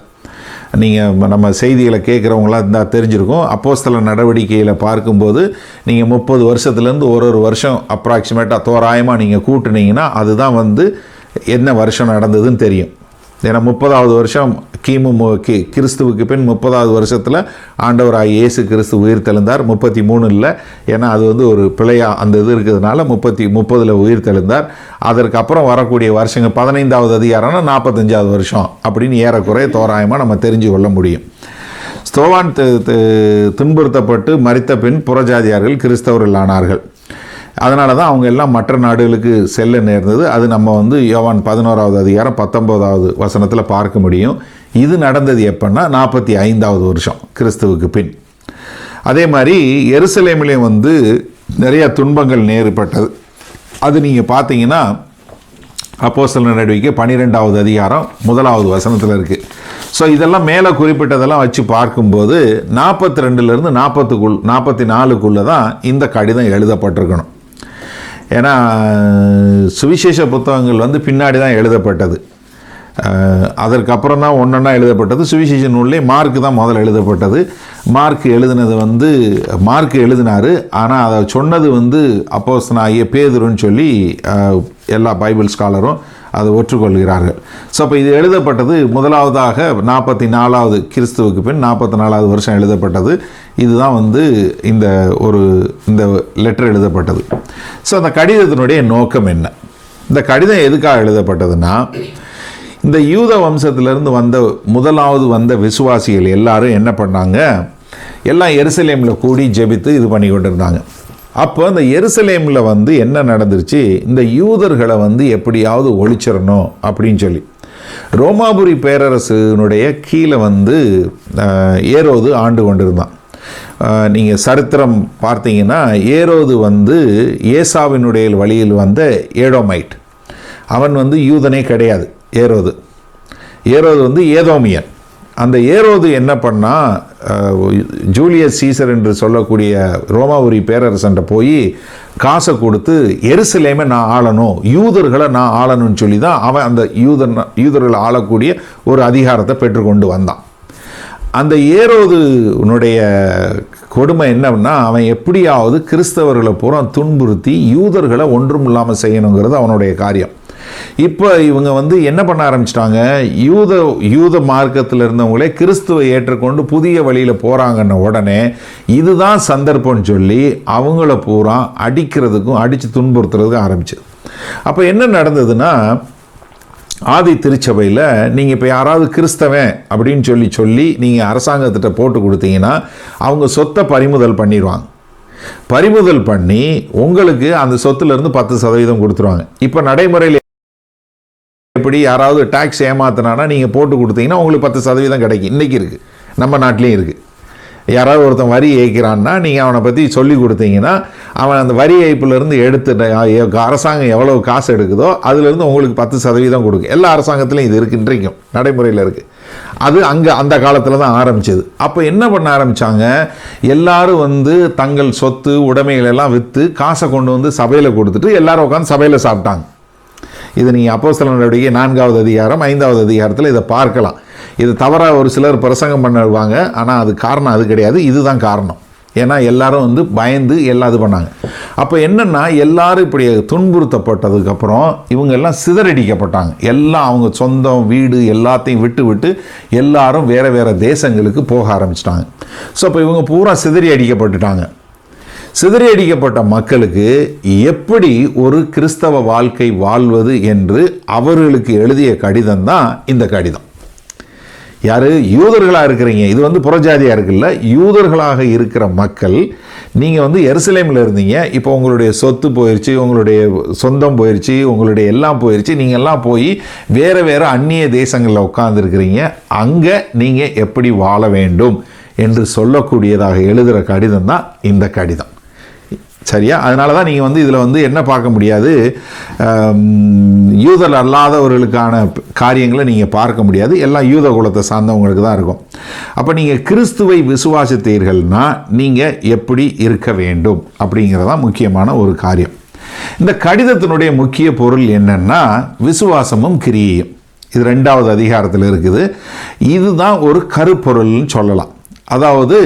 நீங்கள் நம்ம செய்திகளை கேட்குறவங்களாம் இருந்தால் தெரிஞ்சிருக்கும். அப்போஸ்தலர் நடவடிக்கையில் பார்க்கும்போது நீங்கள் 30 வருஷத்துலேருந்து ஒரு வருஷம் அப்ராக்சிமேட்டாக தோராயமாக நீங்கள் கூட்டுனீங்கன்னா அதுதான் வந்து என்ன வருஷம் நடந்ததுன்னு தெரியும். ஏன்னா 30வது வருஷம் கிறிஸ்துவுக்கு பின் 30வது வருஷத்தில் ஆண்டவராகிய இயேசு கிறிஸ்து உயிர் தெழுந்தார். 33 இல்லை, ஏன்னா அது வந்து ஒரு பிழையாக அந்த இது இருக்கிறதுனால 30 உயிர் தெழுந்தார். அதற்கப்புறம் வரக்கூடிய வருஷங்கள் 15வது அதிகாரம்னா 45வது வருஷம் அப்படின்னு ஏறக்குறைய தோராயமாக நம்ம தெரிஞ்சு கொள்ள முடியும். ஸ்தோவான் துன்புறுத்தப்பட்டு மரித்த பின் புறஜாதியார்கள் கிறிஸ்தவர்கள் ஆனார்கள். அதனால தான் அவங்க எல்லாம் மற்ற நாடுகளுக்கு செல்ல நேர்ந்தது. அது நம்ம வந்து யோவான் 11வது அதிகாரம் 19வது வசனத்தில் பார்க்க முடியும். இது நடந்தது எப்பன்னா 45வது வருஷம் கிறிஸ்துவுக்கு பின். அதே மாதிரி எருசலேமிலேயும் வந்து நிறைய துன்பங்கள் நேரிட்டது. அது நீங்கள் பார்த்தீங்கன்னா அப்போஸ்தலர் நடவடிக்கை 12வது அதிகாரம் 1வது வசனத்தில் இருக்குது. ஸோ இதெல்லாம் மேலே குறிப்பிட்டதெல்லாம் வச்சு பார்க்கும்போது 42லேருந்து 44க்குள்ளே தான் இந்த கடிதம் எழுதப்பட்டிருக்கணும். ஏன்னா சுவிசேஷ புத்தகங்கள் வந்து பின்னாடி தான் எழுதப்பட்டது. அதற்கப்புறம் தான் ஒன்றொன்னா எழுதப்பட்டது. சுவிசேஷ நூல்லே மார்க்கு தான் முதல்ல எழுதப்பட்டது. மார்க்கு எழுதினார். ஆனால் அதை சொன்னது வந்து அப்போஸ்தலனாகிய பேதுருன்னு சொல்லி எல்லா பைபிள் ஸ்காலரும் அதை ஒற்றுக்கொள்கிறார்கள். ஸோ அப்போ இது எழுதப்பட்டது முதலாவதாக 44வது கிறிஸ்துவுக்கு பின் 44வது வருஷம் எழுதப்பட்டது. இதுதான் வந்து இந்த லெட்டர் எழுதப்பட்டது. ஸோ அந்த கடிதத்தினுடைய நோக்கம் என்ன? இந்த கடிதம் எதுக்காக எழுதப்பட்டதுன்னா, இந்த யூத வம்சத்திலிருந்து முதலாவது வந்த விசுவாசிகள் எல்லாரும் என்ன பண்ணாங்க, எல்லாம் எருசலேமில் கூடி ஜெபித்து இது பண்ணி கொண்டு இருந்தாங்க. அப்போ அந்த எருசலேமில் வந்து என்ன நடந்துருச்சு, இந்த யூதர்களை வந்து எப்படியாவது ஒழிச்சிடணும் அப்படின்னு சொல்லி ரோமாபுரி பேரரசுனுடைய கீழே வந்து ஏரோது ஆண்டு கொண்டிருந்தான். நீங்கள் சரித்திரம் பார்த்தீங்கன்னா ஏரோது வந்து ஏசாவினுடைய வழியில் வந்த ஏடோமைட். அவன் வந்து யூதனே கிடையாது. ஏரோது வந்து ஏதோமியன். அந்த ஏரோது என்ன பண்ணால் ஜூலியஸ் சீசர் என்று சொல்லக்கூடிய ரோமாபுரி பேரரசன்ட்ட போய் காசை கொடுத்து எருசலேமை நான் ஆளணும், யூதர்களை நான் ஆளணும்னு சொல்லி தான் அவன் அந்த யூதர்களை ஆளக்கூடிய ஒரு அதிகாரத்தை பெற்றுக்கொண்டு வந்தான். அந்த ஏரோதுனுடைய கொடுமை என்னன்னா, அவன் எப்படியாவது கிறிஸ்தவர்களை பூரா துன்புறுத்தி யூதர்களை ஒன்றும் இல்லாமல் செய்யணுங்கிறது அவனுடைய காரியம். இப்போ இவங்க வந்து என்ன பண்ண ஆரம்பிச்சிட்டாங்க, யூத மார்க்கத்தில் இருந்தவங்களே கிறிஸ்துவை ஏற்றுக்கொண்டு புதிய வழியில் போகிறாங்கன்ன உடனே இதுதான் சந்தர்ப்பம்னு சொல்லி அவங்கள பூரா அடித்து துன்புறுத்துறதுக்கு ஆரம்பிச்சது. அப்போ என்ன நடந்ததுன்னா, ஆதி திருச்சபையில் நீங்கள் இப்போ யாராவது கிறிஸ்தவன் அப்படின்னு சொல்லி நீங்கள் அரசாங்கத்திட்ட போட்டு கொடுத்தீங்கன்னா அவங்க சொத்தை பறிமுதல் பண்ணிடுவாங்க. பறிமுதல் பண்ணி உங்களுக்கு அந்த சொத்துலேருந்து 10% கொடுத்துருவாங்க. இப்போ நடைமுறையில் எப்படி யாராவது டேக்ஸ் ஏமாத்தினானா நீங்கள் போட்டு கொடுத்தீங்கன்னா உங்களுக்கு 10% கிடைக்கும். இன்றைக்கி இருக்குது, நம்ம நாட்டிலையும் இருக்குது. யாராவது ஒருத்தன் வரி ஏய்க்கிறான்னா நீங்கள் அவனை பற்றி சொல்லி கொடுத்தீங்கன்னா அவன் அந்த வரி ஏய்ப்புலேருந்து எடுத்து அரசாங்கம் எவ்வளவு காசு எடுக்குதோ அதுலேருந்து உங்களுக்கு 10% கொடுக்கும். எல்லா அரசாங்கத்திலையும் இது இருக்குது, இன்றைக்கும் நடைமுறையில் இருக்குது. அது அந்த காலத்தில் தான் ஆரம்பிச்சது. அப்போ என்ன பண்ண ஆரம்பித்தாங்க, எல்லாரும் வந்து தங்கள் சொத்து உடைமைகளெல்லாம் விற்று காசை கொண்டு வந்து சபையில் கொடுத்துட்டு எல்லாரும் உட்காந்து சபையில் சாப்பிட்டாங்க. இது நீங்கள் அப்போஸ்தலர் நடவடிக்கை 4வது அதிகாரம் 5வது அதிகாரத்தில் இதை பார்க்கலாம். இது தவறாக ஒரு சிலர் பிரசங்கம் பண்ணுவாங்க, ஆனால் அது காரணம் அது கிடையாது, இதுதான் காரணம். ஏன்னா எல்லாரும் வந்து பயந்து இது பண்ணாங்க. அப்போ என்னென்னா, எல்லாரும் இப்படி துன்புறுத்தப்பட்டதுக்கப்புறம் இவங்க எல்லாம் சிதறடிக்கப்பட்டாங்க. எல்லாம் அவங்க சொந்தம் வீடு எல்லாத்தையும் விட்டு எல்லாரும் வேறு தேசங்களுக்கு போக ஆரம்பிச்சிட்டாங்க. ஸோ அப்போ இவங்க பூரா சிதறி அடிக்கப்பட்டுட்டாங்க. சிதறி அடிக்கப்பட்ட மக்களுக்கு எப்படி ஒரு கிறிஸ்தவ வாழ்க்கை வாழ்வது என்று அவர்களுக்கு எழுதிய கடிதம் தான் இந்த கடிதம். யார்? யூதர்களாக இருக்கிறீங்க, இது வந்து புறஜாதியாக இருக்குல்ல, யூதர்களாக இருக்கிற மக்கள், நீங்கள் வந்து எருசலேமில் இருந்தீங்க, இப்போ உங்களுடைய சொத்து போயிடுச்சு, உங்களுடைய சொந்தம் போயிடுச்சு, உங்களுடைய எல்லாம் போயிடுச்சு, நீங்கள் எல்லாம் போய் வேறு அந்நிய தேசங்களில் உட்கார்ந்துருக்கிறீங்க, அங்கே நீங்கள் எப்படி வாழ வேண்டும் என்று சொல்லக்கூடியதாக எழுதுகிற கடிதம் தான் இந்த கடிதம். சரியா? அதனால தான் நீங்கள் வந்து இதில் வந்து என்ன பார்க்க முடியாது, யூதர் அல்லாதவர்களுக்கான காரியங்களை நீங்கள் பார்க்க முடியாது. எல்லாம் யூத குலத்தை சார்ந்தவங்களுக்கு தான் இருக்கும். அப்போ நீங்கள் கிறிஸ்துவை விசுவாசித்தீர்கள்னா நீங்கள் எப்படி இருக்க வேண்டும் அப்படிங்கிறதான் முக்கியமான ஒரு காரியம். இந்த கடிதத்தினுடைய முக்கிய பொருள் என்னன்னா, விசுவாசமும் கிரியையும். இது 2வது அதிகாரத்தில் இருக்குது. இதுதான் ஒரு கருப்பொருள்னு சொல்லலாம். அதாவது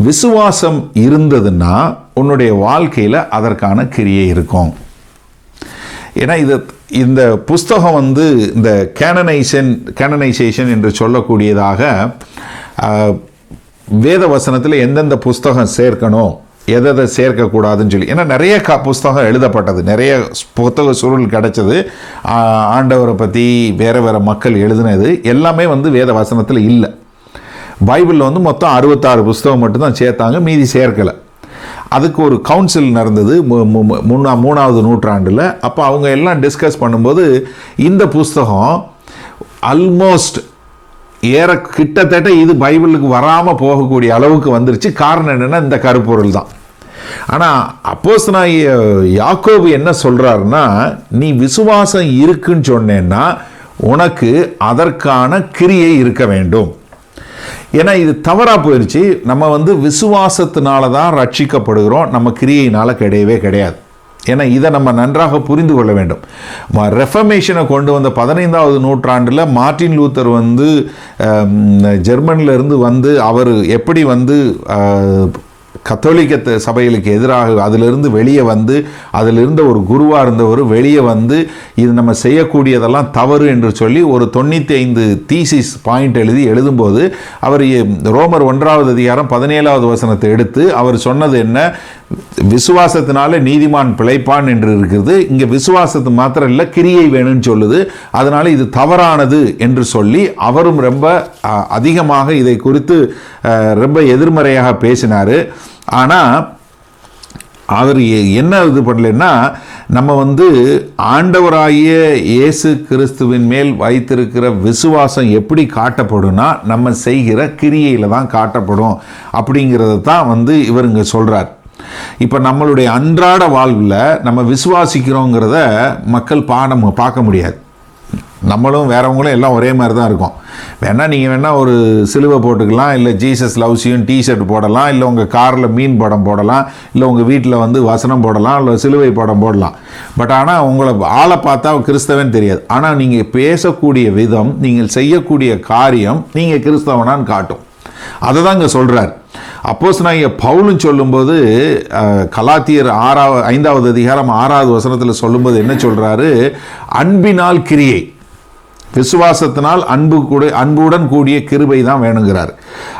விசுவாசம் இருந்ததுன்னா உன்னுடைய வாழ்க்கையில் அதற்கான கிரியை இருக்கும். ஏன்னா இந்த புஸ்தகம் வந்து இந்த கேனனைசேஷன் என்று சொல்லக்கூடியதாக வேத வசனத்தில் எந்தெந்த புஸ்தகம் சேர்க்கணும், எதை சேர்க்கக்கூடாதுன்னு சொல்லி, ஏன்னா நிறைய புஸ்தகம் எழுதப்பட்டது, நிறைய புத்தக சுருள் கிடைச்சது, ஆண்டவரை பற்றி வேறு வேறு மக்கள் எழுதினது எல்லாமே வந்து வேத வசனத்தில் இல்லை. பைபிளில் வந்து மொத்தம் 66 புஸ்தகம் மட்டும்தான் சேர்த்தாங்க, மீதி சேர்க்கலை. அதுக்கு ஒரு கவுன்சில் நடந்தது 3வது நூற்றாண்டில். அப்போ அவங்க எல்லாம் டிஸ்கஸ் பண்ணும்போது இந்த புஸ்தகம் ஆல்மோஸ்ட் கிட்டத்தட்ட இது பைபிளுக்கு வராமல் போகக்கூடிய அளவுக்கு வந்துருச்சு. காரணம் என்னென்னா இந்த கருப்பொருள் தான். ஆனால் அப்போஸ்தலனாகிய யாக்கோபு என்ன சொல்கிறாருன்னா, நீ விசுவாசம் இருக்குன்னு சொன்னேன்னா உனக்கு அதற்கான கிரியை இருக்க வேண்டும். ஏன்னா இது தவறாக போயிடுச்சு. நம்ம வந்து விசுவாசத்தினால தான் ரட்சிக்கப்படுகிறோம், நம்ம கிரியையினால் கிடையவே கிடையாது. ஏன்னா இதை நம்ம நன்றாக புரிந்து கொள்ள வேண்டும். ரெஃபர்மேஷனை கொண்டு வந்த 15வது நூற்றாண்டில் மார்ட்டின் லூத்தர் வந்து ஜெர்மனிலிருந்து வந்து அவர் எப்படி வந்து கத்தோலிக்க சபைகளுக்கு எதிராக அதிலிருந்து வெளியே வந்து அதில் இருந்த ஒரு குருவாக இருந்தவர் வெளியே வந்து இது நம்ம செய்யக்கூடியதெல்லாம் தவறு என்று சொல்லி ஒரு 95 தீசிஸ் பாயிண்ட் எழுதும்போது அவர் ரோமர் 1வது அதிகாரம் 17வது வசனத்தை எடுத்து அவர் சொன்னது என்ன, விசுவாசத்தினால நீதிமான் பிழைப்பான் என்று இருக்கிறது. இங்கே விசுவாசத்து மாத்திரம் இல்லை, கிரியை வேணும்னு சொல்லுது. அதனால இது தவறானது என்று சொல்லி அவரும் ரொம்ப அதிகமாக இதை குறித்து ரொம்ப எதிர்மறையாக பேசினார். ஆனால் அவர் என்ன இது பண்ணலன்னா, நம்ம வந்து ஆண்டவராகிய இயேசு கிறிஸ்துவின் மேல் வைத்திருக்கிற விசுவாசம் எப்படி காட்டப்படும்னா நம்ம செய்கிற கிரியையில் தான் காட்டப்படும் அப்படிங்கிறத தான் வந்து இவர் இங்கே சொல்கிறார். இப்போ நம்மளுடைய அன்றாட வாழ்வில் நம்ம விசுவாசிக்கிறோங்கிறத மக்கள் பார்க்க முடியாது. நம்மளும் வேறவங்களும் எல்லாம் ஒரே மாதிரி தான் இருக்கும். நீங்கள் வேணால் ஒரு சிலுவை போட்டுக்கலாம், இல்லை ஜீசஸ் லவ்ஸ் யூ டிஷர்ட் போடலாம், இல்லை உங்கள் காரில் மீன் படம் போடலாம், இல்லை உங்கள் வீட்டில் வந்து வசனம் போடலாம், இல்லை சிலுவை படம் போடலாம். பட் ஆனால் உங்களை ஆளை பார்த்தா கிறிஸ்தவன் தெரியாது. ஆனால் நீங்கள் பேசக்கூடிய விதம், நீங்கள் செய்யக்கூடிய காரியம் நீங்கள் கிறிஸ்தவனான்னு காட்டும். அதை தான் இங்கே சொல்கிறார். அப்போஸ்தலனாகிய பவுலும் சொல்லும்போது கலாத்தியர் 5வது அதிகாரம் 6வது வசனத்தில் சொல்லும்போது என்ன சொல்கிறாரு, அன்பினால் கிரியை, விசுவாசத்தினால் அன்புடன் கூடிய கிருபை தான் வேணுங்கிறார்.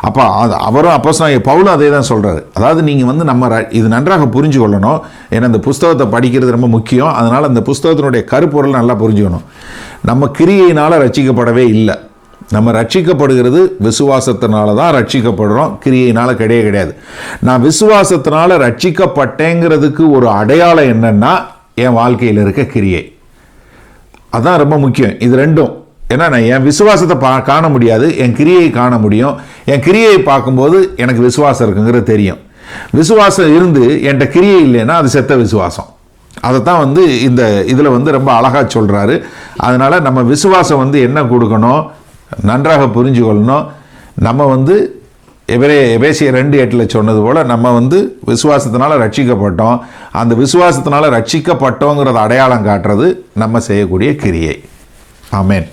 அப்போ அவரும் அப்போஸ்தலனாகிய பவுலும் அதே தான் சொல்கிறாரு. அதாவது நீங்கள் வந்து நம்ம இது நன்றாக புரிஞ்சு கொள்ளணும். ஏன்னா இந்த புஸ்தகத்தை படிக்கிறது ரொம்ப முக்கியம். அதனால் அந்த புஸ்தகத்தினுடைய கருப்பொருள் நல்லா புரிஞ்சுக்கணும். நம்ம கிரியையினால் ரட்சிக்கப்படவே இல்லை. நம்ம ரட்சிக்கப்படுகிறது விசுவாசத்தினால தான் ரட்சிக்கப்படுறோம், கிரியையினால் கிடையாது. நான் விசுவாசத்தினால ரட்சிக்கப்பட்டேங்கிறதுக்கு ஒரு அடையாளம் என்னன்னா என் வாழ்க்கையில் இருக்க கிரியை. அதான் ரொம்ப முக்கியம். இது ரெண்டும். ஏன்னா நான் என் விசுவாசத்தை காண முடியாது, என் கிரியை காண முடியும். என் கிரியை பார்க்கும்போது எனக்கு விசுவாசம் இருக்குங்கிறது தெரியும். விசுவாசம் இருந்து என்கிட்ட கிரியை இல்லைன்னா அது செத்த விசுவாசம். அதைத்தான் வந்து இந்த இதில் வந்து ரொம்ப அழகாக சொல்கிறாரு. அதனால் நம்ம விசுவாசம் வந்து என்ன கொடுக்கணும், நன்றாக புரிஞ்சு கொள்ளணும். நம்ம வந்து எபேசியர் 2:8 சொன்னது போல் நம்ம வந்து விசுவாசத்தினால ரட்சிக்கப்பட்டோம். அந்த விசுவாசத்தினால ரட்சிக்கப்பட்டோங்கிறத அடையாளம் காட்டுறது நம்ம செய்யக்கூடிய கிரியை. ஆமேன்.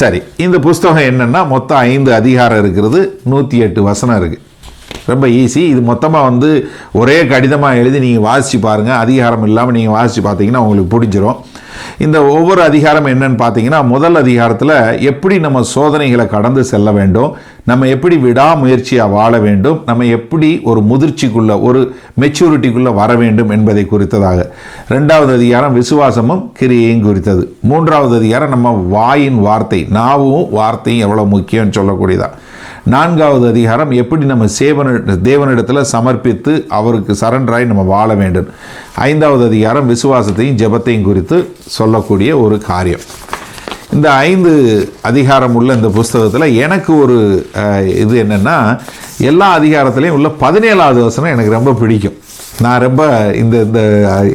சரி, இந்த புஸ்தகம் என்னென்னா மொத்தம் 5 அதிகாரம் இருக்கிறது, 108 வசனம் இருக்குது. ரொம்ப ஈஸி. இது மொத்தமாக வந்து ஒரே கடிதமாக எழுதி நீங்கள் வாசித்து பாருங்கள். அதிகாரம் இல்லாமல் நீங்கள் வாசித்து பார்த்தீங்கன்னா உங்களுக்கு பிடிச்சிரும். இந்த ஒவ்வொரு அதிகாரம் என்னன்னு பார்த்தீங்கன்னா, முதல் அதிகாரத்தில் எப்படி நம்ம சோதனைகளை கடந்து செல்ல வேண்டும், நம்ம எப்படி விடாமுயற்சியாக வாழ வேண்டும், நம்ம எப்படி ஒரு முதிர்ச்சிக்குள்ளே ஒரு மெச்சூரிட்டிக்குள்ளே வர வேண்டும் என்பதை குறித்ததாக. 2வது அதிகாரம் விசுவாசமும் கிரியையும் குறித்தது. 3வது அதிகாரம் நம்ம வாயின் வார்த்தை, நாவும் வார்த்தையும் எவ்வளோ முக்கியம்னு சொல்லக்கூடியதா. 4வது அதிகாரம் எப்படி நம்ம தேவனிடத்தில் சமர்ப்பித்து அவருக்கு சரண்டராய் நம்ம வாழ வேண்டும். 5வது அதிகாரம் விசுவாசத்தையும் ஜெபத்தையும் குறித்து சொல்லக்கூடிய ஒரு காரியம். இந்த 5 அதிகாரம் உள்ள இந்த புஸ்தகத்தில் எனக்கு ஒரு இது என்னென்னா, எல்லா அதிகாரத்துலேயும் உள்ள 17வது வசனம் எனக்கு ரொம்ப பிடிக்கும். நான் ரொம்ப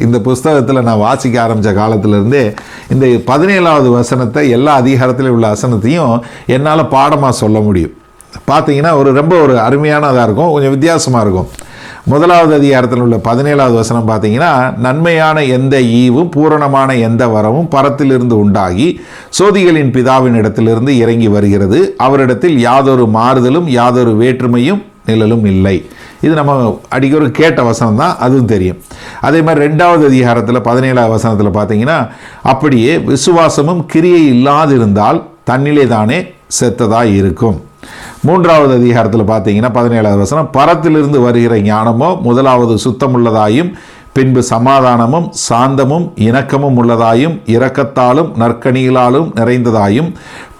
இந்த புஸ்தகத்தில் நான் வாசிக்க ஆரம்பித்த காலத்திலேருந்தே இந்த 17வது வசனத்தை எல்லா அதிகாரத்திலையும் உள்ள வசனத்தையும் என்னால் பாடமாக சொல்ல முடியும். பார்த்தீங்கன்னா ரொம்ப ஒரு அருமையானதாக இருக்கும், கொஞ்சம் வித்தியாசமாக இருக்கும். 1வது அதிகாரத்தில் உள்ள 17வது வசனம் பார்த்தீங்கன்னா, நன்மையான எந்த ஈவும் பூரணமான எந்த வரமும் பரத்திலிருந்து உண்டாகி சோதிகளின் பிதாவின் இடத்திலிருந்து இறங்கி வருகிறது, அவரிடத்தில் யாதொரு மாறுதலும் யாதொரு வேற்றுமையும் நிழலும் இல்லை. இது நம்ம அடிக்கடி கேட்ட வசனம் தான், அதுவும் தெரியும். அதே மாதிரி 2வது அதிகாரத்தில் 17வது வசனத்தில் பார்த்தீங்கன்னா, அப்படியே விசுவாசமும் கிரியை இல்லாதிருந்தால் தன்னிலே தானே செத்ததாய் இருக்கும். 3வது அதிகாரத்தில் பார்த்தீங்கன்னா 17வது வசனம், பரத்திலிருந்து வருகிற ஞானமோ முதலாவது சுத்தமுள்ளதாயும் பின்பு சமாதானமும் சாந்தமும் இணக்கமும் உள்ளதாயும் இரக்கத்தாலும் நற்கனிகளாலும் நிறைந்ததாயும்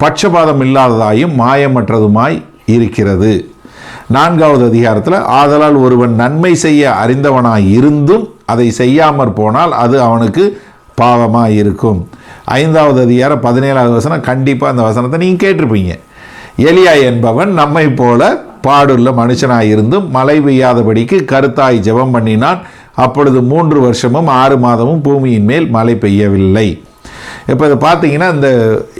பட்சபாதம் இல்லாததாயும் மாயமற்றதுமாய் இருக்கிறது. 4வது அதிகாரத்தில், ஆதலால் ஒருவன் நன்மை செய்ய அறிந்தவனாய் இருந்தும் அதை செய்யாமற் போனால் அது அவனுக்கு பாவமாக இருக்கும். 5வது அதிகாரம் 17வது வசனம், கண்டிப்பாக அந்த வசனத்தை நீங்கள் கேட்டிருப்பீங்க. எலியா என்பவன் நம்மை போல பாடுள்ள மனுஷனாயிருந்தும் மழை பெய்யாதபடிக்கு கருத்தாய் ஜெபம் பண்ணினான், அப்பொழுது 3 வருஷமும் 6 மாதமும் பூமியின் மேல் மழை பெய்யவில்லை. இப்போ இதை பார்த்தீங்கன்னா, இந்த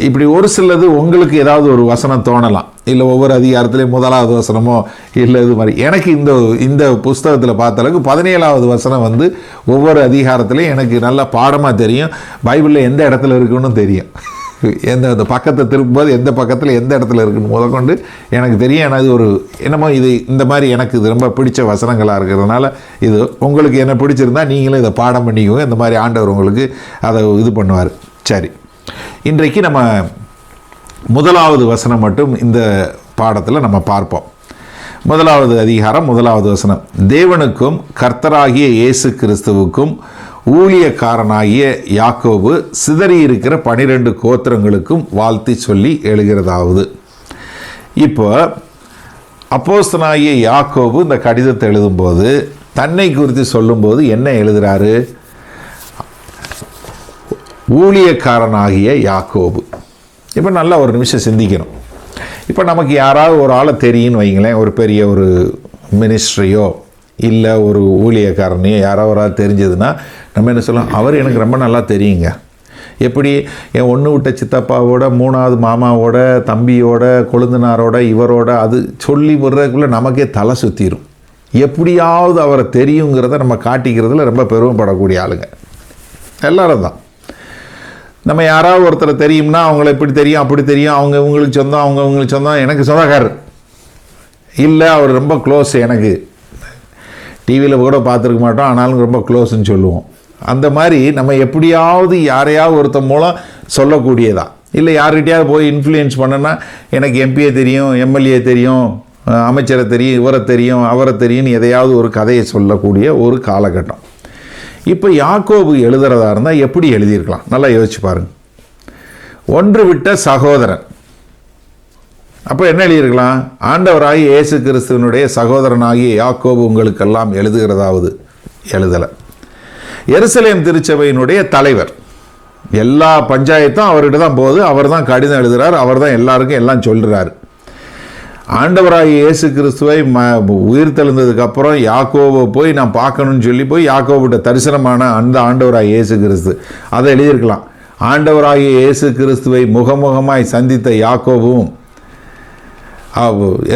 இப்படி ஒரு சிலது உங்களுக்கு ஏதாவது ஒரு வசனம் தோணலாம், இல்லை ஒவ்வொரு அதிகாரத்துலேயும் 1வது வசனமோ இல்லை இது மாதிரி. எனக்கு இந்த புஸ்தகத்தில் பார்த்த அளவுக்கு 17வது வசனம் ஒவ்வொரு அதிகாரத்துலேயும் எனக்கு நல்ல பாடமாக தெரியும், பைபிளில் எந்த இடத்துல இருக்குன்னு தெரியும், எந்த பக்கத்தை திரும்பும்போது எந்த பக்கத்தில் எந்த இடத்துல இருக்குன்னு முதற்கொண்டு எனக்கு தெரியும். ஏன்னா இது ஒரு என்னமோ இது இந்த மாதிரி எனக்கு இது ரொம்ப பிடிச்ச வசனங்களாக இருக்கிறதுனால, இது உங்களுக்கு என்ன பிடிச்சிருந்தா நீங்களும் இதை பாடம் பண்ணிக்குவோங்க. இந்த மாதிரி ஆண்டவர் உங்களுக்கு அதை இது பண்ணுவார். சரி, இன்றைக்கு நம்ம 1வது வசனம் மட்டும் இந்த பாடத்தில் நம்ம பார்ப்போம். 1வது அதிகாரம் 1வது வசனம், தேவனுக்கும் கர்த்தராகிய இயேசு கிறிஸ்துவுக்கும் ஊழியக்காரனாகிய யாக்கோபு சிதறியிருக்கிற 12 கோத்திரங்களுக்கும் வாழ்த்தி சொல்லி எழுகிறதாவது. இப்போ அப்போஸ்தலனாகிய யாக்கோபு இந்த கடிதத்தை எழுதும்போது தன்னை குறித்து சொல்லும்போது என்ன எழுதுகிறாரு? ஊழியக்காரனாகிய யாக்கோபு. இப்போ நல்லா ஒரு நிமிஷம் சிந்திக்கணும். இப்போ நமக்கு யாராவது ஒரு ஆளை தெரியும்னு வைங்களேன், ஒரு பெரிய ஒரு மினிஸ்ட்ரியோ இல்லை ஒரு ஊழியக்காரனையோ யாராவது தெரிஞ்சதுன்னா நம்ம என்ன சொல்லலாம், அவர் எனக்கு ரொம்ப நல்லா தெரியுங்க. எப்படி என் ஒன்று விட்ட சித்தப்பாவோட 3வது மாமாவோட தம்பியோட கொழுந்தனாரோட இவரோட அது சொல்லி விடுறதுக்குள்ளே நமக்கே தலை சுற்றிடும். எப்படியாவது அவரை தெரியுங்கிறத நம்ம காட்டிக்கிறதுல ரொம்ப பெருமைப்படக்கூடிய ஆளுங்க எல்லாரும் தான். நம்ம யாராவது ஒருத்தரை தெரியும்னா அவங்கள எப்படி தெரியும் அப்படி தெரியும், அவங்க இவங்களுக்கு சொந்தம், அவங்க இவங்களுக்கு சொந்தம், எனக்கு சொந்தக்காரர் இல்லை, அவர் ரொம்ப க்ளோஸ், எனக்கு டிவியில் கூட பார்த்துருக்க மாட்டோம் ஆனாலும் ரொம்ப க்ளோஸ்ன்னு சொல்லுவோம். அந்த மாதிரி நம்ம எப்படியாவது யாரையாவது ஒருத்தர் மூலம் சொல்லக்கூடியதா. இல்லை யார்கிட்டையாவது போய் இன்ஃப்ளூயன்ஸ் பண்ணனா எனக்கு எம்பியை தெரியும், எம்எல்ஏ தெரியும், அமைச்சரை தெரியும், இவரை தெரியும், அவரை தெரியும்னு எதையாவது ஒரு கதையை சொல்லக்கூடிய ஒரு காலகட்டம். இப்போ யாக்கோபு எழுதுறதா இருந்தால் எப்படி எழுதியிருக்கலாம் நல்லா யோசிச்சு பாருங்கள். ஒன்று விட்ட சகோதரன், அப்போ என்ன எழுதியிருக்கலாம்? ஆண்டவராகிய இயேசு கிறிஸ்துவனுடைய சகோதரனாகிய யாக்கோபு உங்களுக்கெல்லாம் எழுதுகிறதாவது எழுதலை. எருசலேம் திருச்சபையினுடைய தலைவர், எல்லா பஞ்சாயத்தும் அவர்கிட்ட தான் போகுது, அவர் தான் கடிதம் எழுதுகிறார், அவர் தான் எல்லாருக்கும் எல்லாம் சொல்கிறார். ஆண்டவராகிய இயேசு கிறிஸ்துவை உயிர் தெழுந்ததுக்கப்புறம் யாக்கோபை போய் நான் பார்க்கணும்னு சொல்லி போய் யாக்கோபிட்ட தரிசனமான அந்த ஆண்டவராகிய இயேசு கிறிஸ்து அதை எழுதியிருக்கலாம். ஆண்டவராகிய இயேசு கிறிஸ்துவை முகமுகமாய் சந்தித்த யாக்கோபும்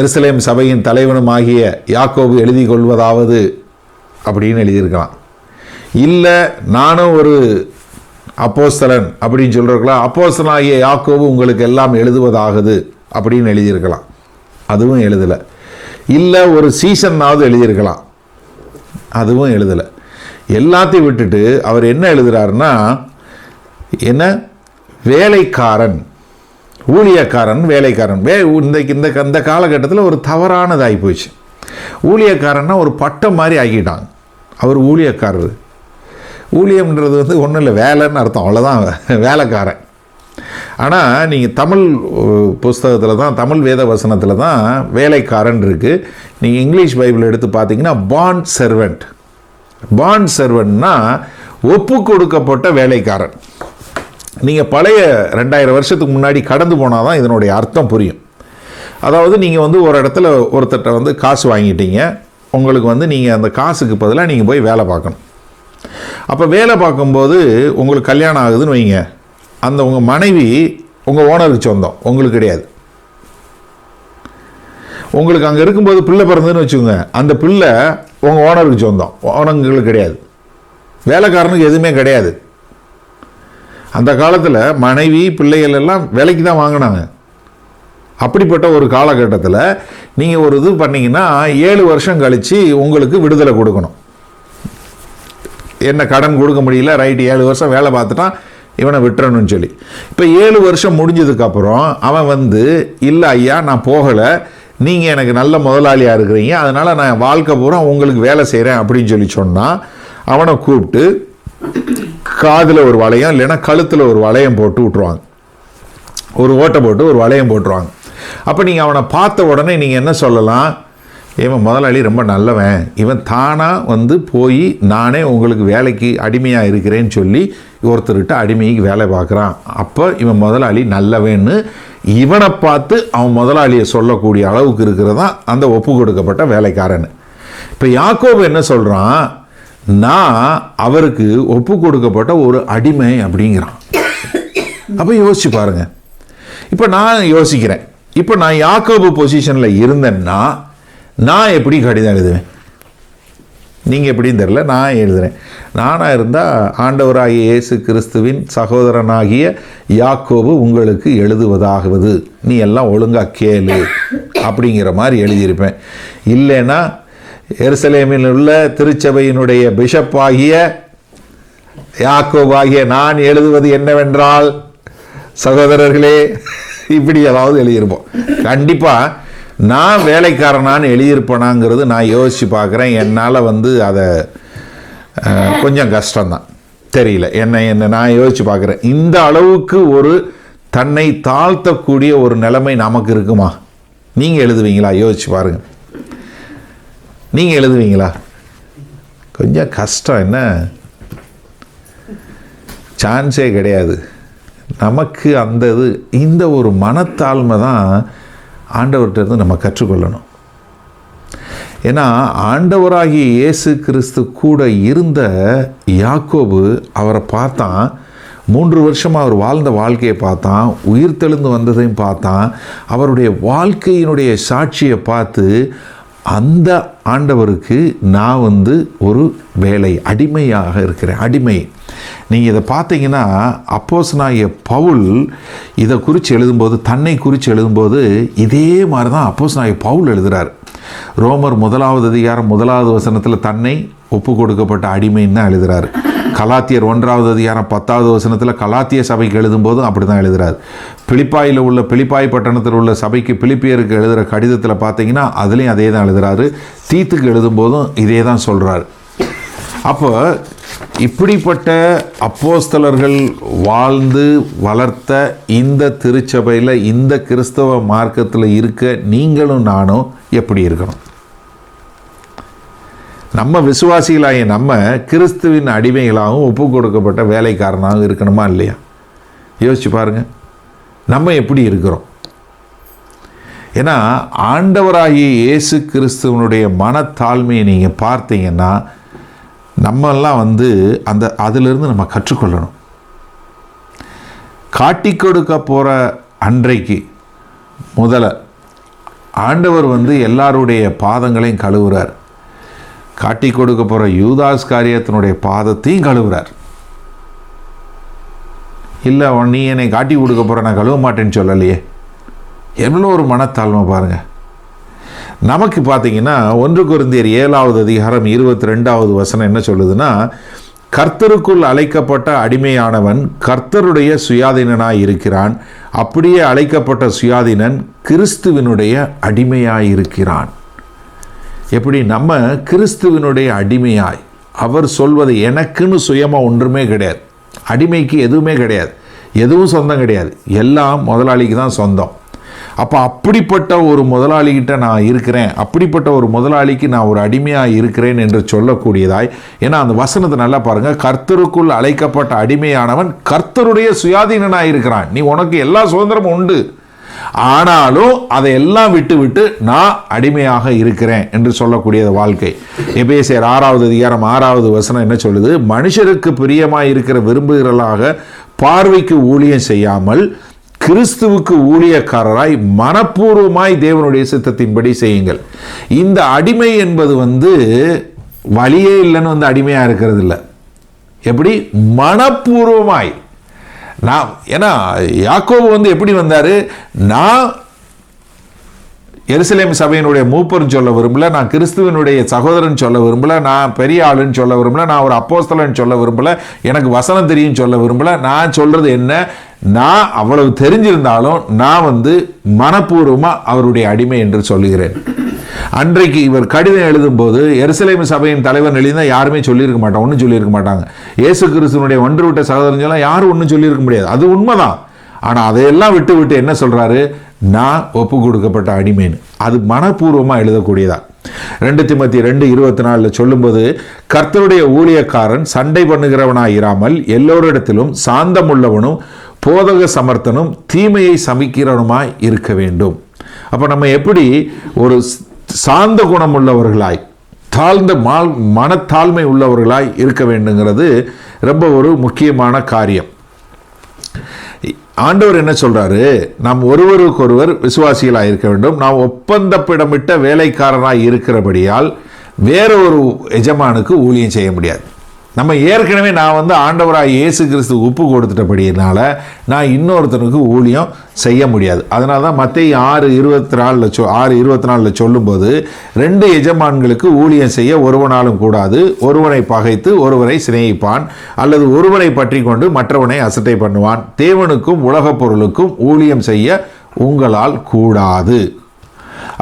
எருசலேம் சபையின் தலைவனும் ஆகிய யாக்கோபு எழுதி கொள்வதாவது அப்படின்னு எழுதியிருக்கலாம். இல்லை நானும் ஒரு அப்போஸ்தலன் அப்படின்னு சொல்கிறக்கலாம், அப்போஸ்தலனாகிய யாக்கோபு உங்களுக்கு எல்லாம் எழுதுவதாகுது அப்படின்னு எழுதியிருக்கலாம், அதுவும் எழுதலை. இல்லை ஒரு சீசன்னாவது எழுதியிருக்கலாம், அதுவும் எழுதலை. எல்லாத்தையும் விட்டுட்டு அவர் என்ன எழுதுகிறாருன்னா, என்ன வேலைக்காரன், ஊழியக்காரன் வேலைக்காரன். இந்த காலகட்டத்தில் ஒரு தவறானதாகி போச்சு. ஊழியக்காரன்னா ஒரு பட்டம் மாதிரி ஆக்கிட்டாங்க. அவர் ஊழியக்காரர், ஊழியம்ன்றது ஒன்றும் இல்லை, வேலைன்னு அர்த்தம், அவ்வளோதான், வேலைக்காரன். ஆனால் நீங்கள் தமிழ் புஸ்தகத்தில் தான், தமிழ் வேத வசனத்தில் தான் வேலைக்காரன் இருக்குது. நீங்கள் இங்கிலீஷ் பைபிள் எடுத்து பார்த்தீங்கன்னா பாண்ட் சர்வெண்ட். பாண்ட் சர்வெண்ட்னா ஒப்பு கொடுக்கப்பட்ட வேலைக்காரன். நீங்கள் பழைய 2000 வருஷத்துக்கு முன்னாடி கடந்து போனால் தான் இதனுடைய அர்த்தம் புரியும். அதாவது நீங்கள் ஒரு இடத்துல ஒருத்தர்கிட்ட காசு வாங்கிட்டீங்க, உங்களுக்கு நீங்கள் அந்த காசுக்கு பதிலாக நீங்கள் போய் வேலை பார்க்கணும். அப்போ வேலை பார்க்கும்போது உங்களுக்கு கல்யாணம் ஆகுதுன்னு வைங்க, உங்கள் மனைவி உங்கள் ஓனருக்கு சொந்தம், உங்களுக்கு கிடையாது. உங்களுக்கு அங்கே இருக்கும்போது பிள்ளை பிறந்ததுன்னு வச்சுக்கோங்க, அந்த பிள்ளை உங்கள் ஓனருக்கு சொந்தம், ஓனங்களுக்கு கிடையாது, வேலைக்காரனுக்கு எதுவுமே கிடையாது. அந்த காலத்தில் மனைவி பிள்ளைகள் எல்லாம் விலைக்கு தான் வாங்கினாங்க. அப்படிப்பட்ட ஒரு காலகட்டத்தில் நீங்கள் ஒரு இது பண்ணிங்கன்னா 7 வருஷம் கழித்து உங்களுக்கு விடுதலை கொடுக்கணும். என்ன கடன் கொடுக்க முடியல, ரைட்டு 7 வருஷம் வேலை பார்த்துட்டான், இவனை விட்டுறணும்னு சொல்லி. இப்போ 7 வருஷம் முடிஞ்சதுக்கப்புறம் அவன் இல்லை ஐயா நான் போகலை, நீங்கள் எனக்கு நல்ல முதலாளியாக இருக்கிறீங்க, அதனால் நான் வாழ்க்கை பூரா உங்களுக்கு வேலை செய்கிறேன் அப்படின்னு சொல்லி சொன்னால் அவனை கூப்பிட்டு காதில் ஒரு வளையம் இல்லைன்னா கழுத்தில் ஒரு வளையம் போட்டு விட்ருவாங்க, ஒரு ஓட்டை போட்டு ஒரு வளையம் போட்டுருவாங்க. அப்போ நீங்கள் அவனை பார்த்த உடனே நீங்கள் என்ன சொல்லலாம், இவன் முதலாளி ரொம்ப நல்லவன், இவன் தானாக போய் நானே உங்களுக்கு வேலைக்கு அடிமையாக இருக்கிறேன்னு சொல்லி ஒருத்தர்கிட்ட அடிமைக்கு வேலை பார்க்குறான், அப்போ இவன் முதலாளி நல்லவன்னு இவனை பார்த்து அவன் முதலாளியை சொல்லக்கூடிய அளவுக்கு இருக்கிறதான் அந்த ஒப்பு கொடுக்கப்பட்ட வேலைக்காரன். இப்போ யாக்கோபு என்ன சொல்கிறான், நான் அவருக்கு ஒப்பு கொடுக்கப்பட்ட ஒரு அடிமை அப்படிங்கிறான். அப்போ யோசிச்சு பாருங்க. இப்போ நான் யோசிக்கிறேன், இப்போ நான் யாக்கோபு பொசிஷனில் இருந்தேன்னா நான் எப்படி கடிதம் எழுதுவேன்? நீங்கள் எப்படின்னு தெரில, நான் எழுதுகிறேன். நானாக இருந்தால் ஆண்டவராகிய இயேசு கிறிஸ்துவின் சகோதரனாகிய யாக்கோபு உங்களுக்கு எழுதுவதாகுவது, நீ எல்லாம் ஒழுங்காக கேளு அப்படிங்கிற மாதிரி எழுதியிருப்பேன். இல்லைன்னா எருசலேமில் உள்ள திருச்சபையினுடைய பிஷப் ஆகிய யாக்கோபாகிய நான் எழுதுவது என்னவென்றால், சகோதரர்களே, இப்படி ஏதாவது எழுதியிருப்போம். கண்டிப்பாக நான் வேலைக்காரனான்னு எழுதியிருப்பேனாங்கிறது நான் யோசித்து பார்க்குறேன். என்னால் அதை கொஞ்சம் கஷ்டம்தான், தெரியல, என்ன நான் யோசித்து பார்க்குறேன். இந்த அளவுக்கு ஒரு தன்னை தாழ்த்தக்கூடிய ஒரு நிலைமை நமக்கு இருக்குமா? நீங்கள் எழுதுவீங்களா? யோசிச்சு பாருங்கள். நீங்கள் எழுதுவீங்களா? கொஞ்சம் கஷ்டம், என்ன சான்ஸே கிடையாது நமக்கு. இந்த ஒரு மனத்தாழ்மை தான் ஆண்டவர்கிட்ட நம்ம கற்றுக்கொள்ளணும். ஏன்னா ஆண்டவராகிய இயேசு கிறிஸ்து கூட இருந்த யாக்கோபு அவரை பார்த்தான், 3 வருஷமாக அவர் வாழ்ந்த வாழ்க்கையை பார்த்தான், உயிர் தெழுந்து வந்ததையும் பார்த்தான். அவருடைய வாழ்க்கையினுடைய சாட்சியை பார்த்து அந்த ஆண்டவருக்கு நான் ஒரு வேலை அடிமையாக இருக்கிறேன், அடிமை. நீங்கள் இதை பார்த்தீங்கன்னா அப்போஸ்தலனாகிய பவுல் இதை குறித்து எழுதும்போது, தன்னை குறித்து எழுதும்போது இதே மாதிரி தான் அப்போஸ்தலனாகிய பவுல் எழுதுகிறார். ரோமர் 1வது அதிகாரம் 1வது வசனத்தில் தன்னை ஒப்பு கொடுக்கப்பட்ட அடிமைன்னு தான் எழுதுகிறார். கலாத்தியர் 1வது அதிகாரம் 10வது வசனத்தில் கலாத்திய சபைக்கு எழுதும்போதும் அப்படி தான் எழுதுகிறார். பிலிப்பாயில் உள்ள பிலிப்பாய் பட்டணத்தில் உள்ள சபைக்கு பிலிப்பியருக்கு எழுதுகிற கடிதத்தில் பார்த்தீங்கன்னா அதுலேயும் அதே தான் எழுதுகிறாரு. தீத்துக்கு எழுதும்போதும் இதே தான் சொல்கிறார். அப்போ இப்படிப்பட்ட அப்போஸ்தலர்கள் வாழ்ந்து வளர்த்த இந்த திருச்சபையில், இந்த கிறிஸ்தவ மார்க்கத்தில் இருக்க நீங்களும் நானும் எப்படி இருக்கணும்? நம்ம விசுவாசிகளாகிய நம்ம கிறிஸ்துவின் அடிமைகளாகவும் ஒப்பு கொடுக்கப்பட்ட வேலைக்காரனாகவும் இருக்கணுமா இல்லையா? யோசிச்சு பாருங்கள், நம்ம எப்படி இருக்கிறோம்? ஏன்னா ஆண்டவராகிய இயேசு கிறிஸ்துவனுடைய மனத்தாழ்மையை நீங்கள் பார்த்தீங்கன்னா நம்மெல்லாம் அதிலிருந்து நம்ம கற்றுக்கொள்ளணும். காட்டி கொடுக்க போகிற அன்றைக்கு முதல்ல ஆண்டவர் எல்லாருடைய பாதங்களையும் கழுவுறார். காட்டி கொடுக்க போகிற யூதாஸ் காரியத்தினுடைய பாதத்தையும் கழுவுறார். இல்லை நீ என்னை காட்டி கொடுக்க போகிற, நான் கழுவ மாட்டேன்னு சொல்லலையே. எவ்வளோ ஒரு மனத்தாழ்மை பாருங்கள். நமக்கு பார்த்தீங்கன்னா 1 கொரிந்தியர் 7வது அதிகாரம் 22வது வசனம் என்ன சொல்லுதுன்னா, கர்த்தருக்குள் அழைக்கப்பட்ட அடிமையானவன் கர்த்தருடைய சுயாதீனனாய் இருக்கிறான், அப்படியே அழைக்கப்பட்ட சுயாதீனன் கிறிஸ்துவினுடைய அடிமையாய் இருக்கிறான். எப்படி? நம்ம கிறிஸ்துவினுடைய அடிமையாய், அவர் சொல்வது எனக்குன்னு சுயமாக ஒன்றுமே கிடையாது, அடிமைக்கு எதுவுமே கிடையாது, எதுவும் சொந்தம் கிடையாது, எல்லாம் முதலாளிக்கு தான் சொந்தம். அப்போ அப்படிப்பட்ட ஒரு முதலாளிகிட்ட நான் இருக்கிறேன், அப்படிப்பட்ட ஒரு முதலாளிக்கு நான் ஒரு அடிமையாக இருக்கிறேன் என்று சொல்லக்கூடியதாய். ஏன்னா அந்த வசனத்தை நல்லா பாருங்கள், கர்த்தருக்குள் அழைக்கப்பட்ட அடிமையானவன் கர்த்தருடைய சுயாதீனனாக இருக்கிறான். நீ உனக்கு எல்லா சுதந்திரமும் உண்டு, ஆனாலும் அதையெல்லாம் விட்டு நான் அடிமையாக இருக்கிறேன் என்று சொல்லக்கூடிய வாழ்க்கை. எபேசியர் 6வது அதிகாரம் 6வது வசனம் என்ன சொல்லுது? மனுஷருக்கு பிரியமாய் இருக்கிற விரும்புகிறவர்களாக பார்வைக்கு ஊழியம் செய்யாமல் கிறிஸ்துவுக்கு ஊழியக்காரராய் மனப்பூர்வமாய் தேவனுடைய சித்தத்தின்படி செய்யுங்கள். இந்த அடிமை என்பது வழியே இல்லைன்னு அடிமையாக இருக்கிறது இல்லை. எப்படி? மனப்பூர்வமாய். நான் ஏன்னா யாக்கோபு எப்படி வந்தார், நான் எருசலேம் சபையினுடைய மூப்பர்னு சொல்ல விரும்பல, நான் கிறிஸ்துவனுடைய சகோதரன் சொல்ல விரும்பல, நான் பெரிய ஆளுன்னு சொல்ல விரும்பல, நான் ஒரு அப்போஸ்தலன் சொல்ல விரும்பல, எனக்கு வசனம் தெரியும் சொல்ல விரும்பல. நான் சொல்றது என்ன, நான் அவ்வளவு தெரிஞ்சிருந்தாலும் நான் மனப்பூர்வமாக அவருடைய அடிமை என்று சொல்லுகிறேன். அன்றைக்கு இவர் கடிதம் எழுதும்போது எருசலேம் சபையின் தலைவர் எழுதினா யாருமே சொல்லியிருக்க மாட்டாங்க, ஒன்றும் சொல்லியிருக்க மாட்டாங்க. இயேசு கிறிஸ்துவனுடைய ஒன்று விட்ட சகோதரன் சொல்ல யாரும் ஒன்றும் சொல்லியிருக்க முடியாது, அது உண்மைதான். ஆனால் அதையெல்லாம் விட்டு விட்டு என்ன சொல்றாரு, நான் ஒப்பு கொடுக்கப்பட்ட அடிமைன்னு. அது மனப்பூர்வமாக எழுதக்கூடியதா. 2 தீமோத்தேயு 2:24 சொல்லும்போது, கர்த்தருடைய ஊழியக்காரன் சண்டை பண்ணுகிறவனாய் இராமல் எல்லோரிடத்திலும் சாந்தமுள்ளவனும் போதக சமர்த்தனும் தீமையை சமிக்கிறவனுமாய் இருக்க வேண்டும். அப்போ நம்ம எப்படி ஒரு சாந்த குணம் உள்ளவர்களாய், தாழ்ந்த மனத்தாழ்மை உள்ளவர்களாய் இருக்க வேண்டுங்கிறது ரொம்ப ஒரு முக்கியமான காரியம். ஆண்டவர் என்ன சொல்றாரு, நாம் ஒருவருக்கொருவர் விசுவாசிகளாக இருக்க வேண்டும். நாம் ஒப்பந்தப்பிடமிட்ட வேலைக்காரனாய் இருக்கிறபடியால் வேற ஒரு எஜமானுக்கு ஊழியம் செய்ய முடியாது. நம்ம ஏற்கனவே நான் ஆண்டவராக இயேசு கிறிஸ்து ஒப்பு கொடுத்துட்டபடியினால நான் இன்னொருத்தனுக்கு ஊழியம் செய்ய முடியாது. அதனால தான் மத்தேயு 6:24 சொல்லும்போது 2 எஜமான்களுக்கு ஊழியம் செய்ய ஒருவனாலும் கூடாது, ஒருவனை பகைத்து ஒருவனை சிநேகிப்பான், அல்லது ஒருவனை பற்றி கொண்டு மற்றவனை அசட்டை பண்ணுவான். தேவனுக்கும் உலகப் பொருளுக்கும் ஊழியம் செய்ய உங்களால் கூடாது.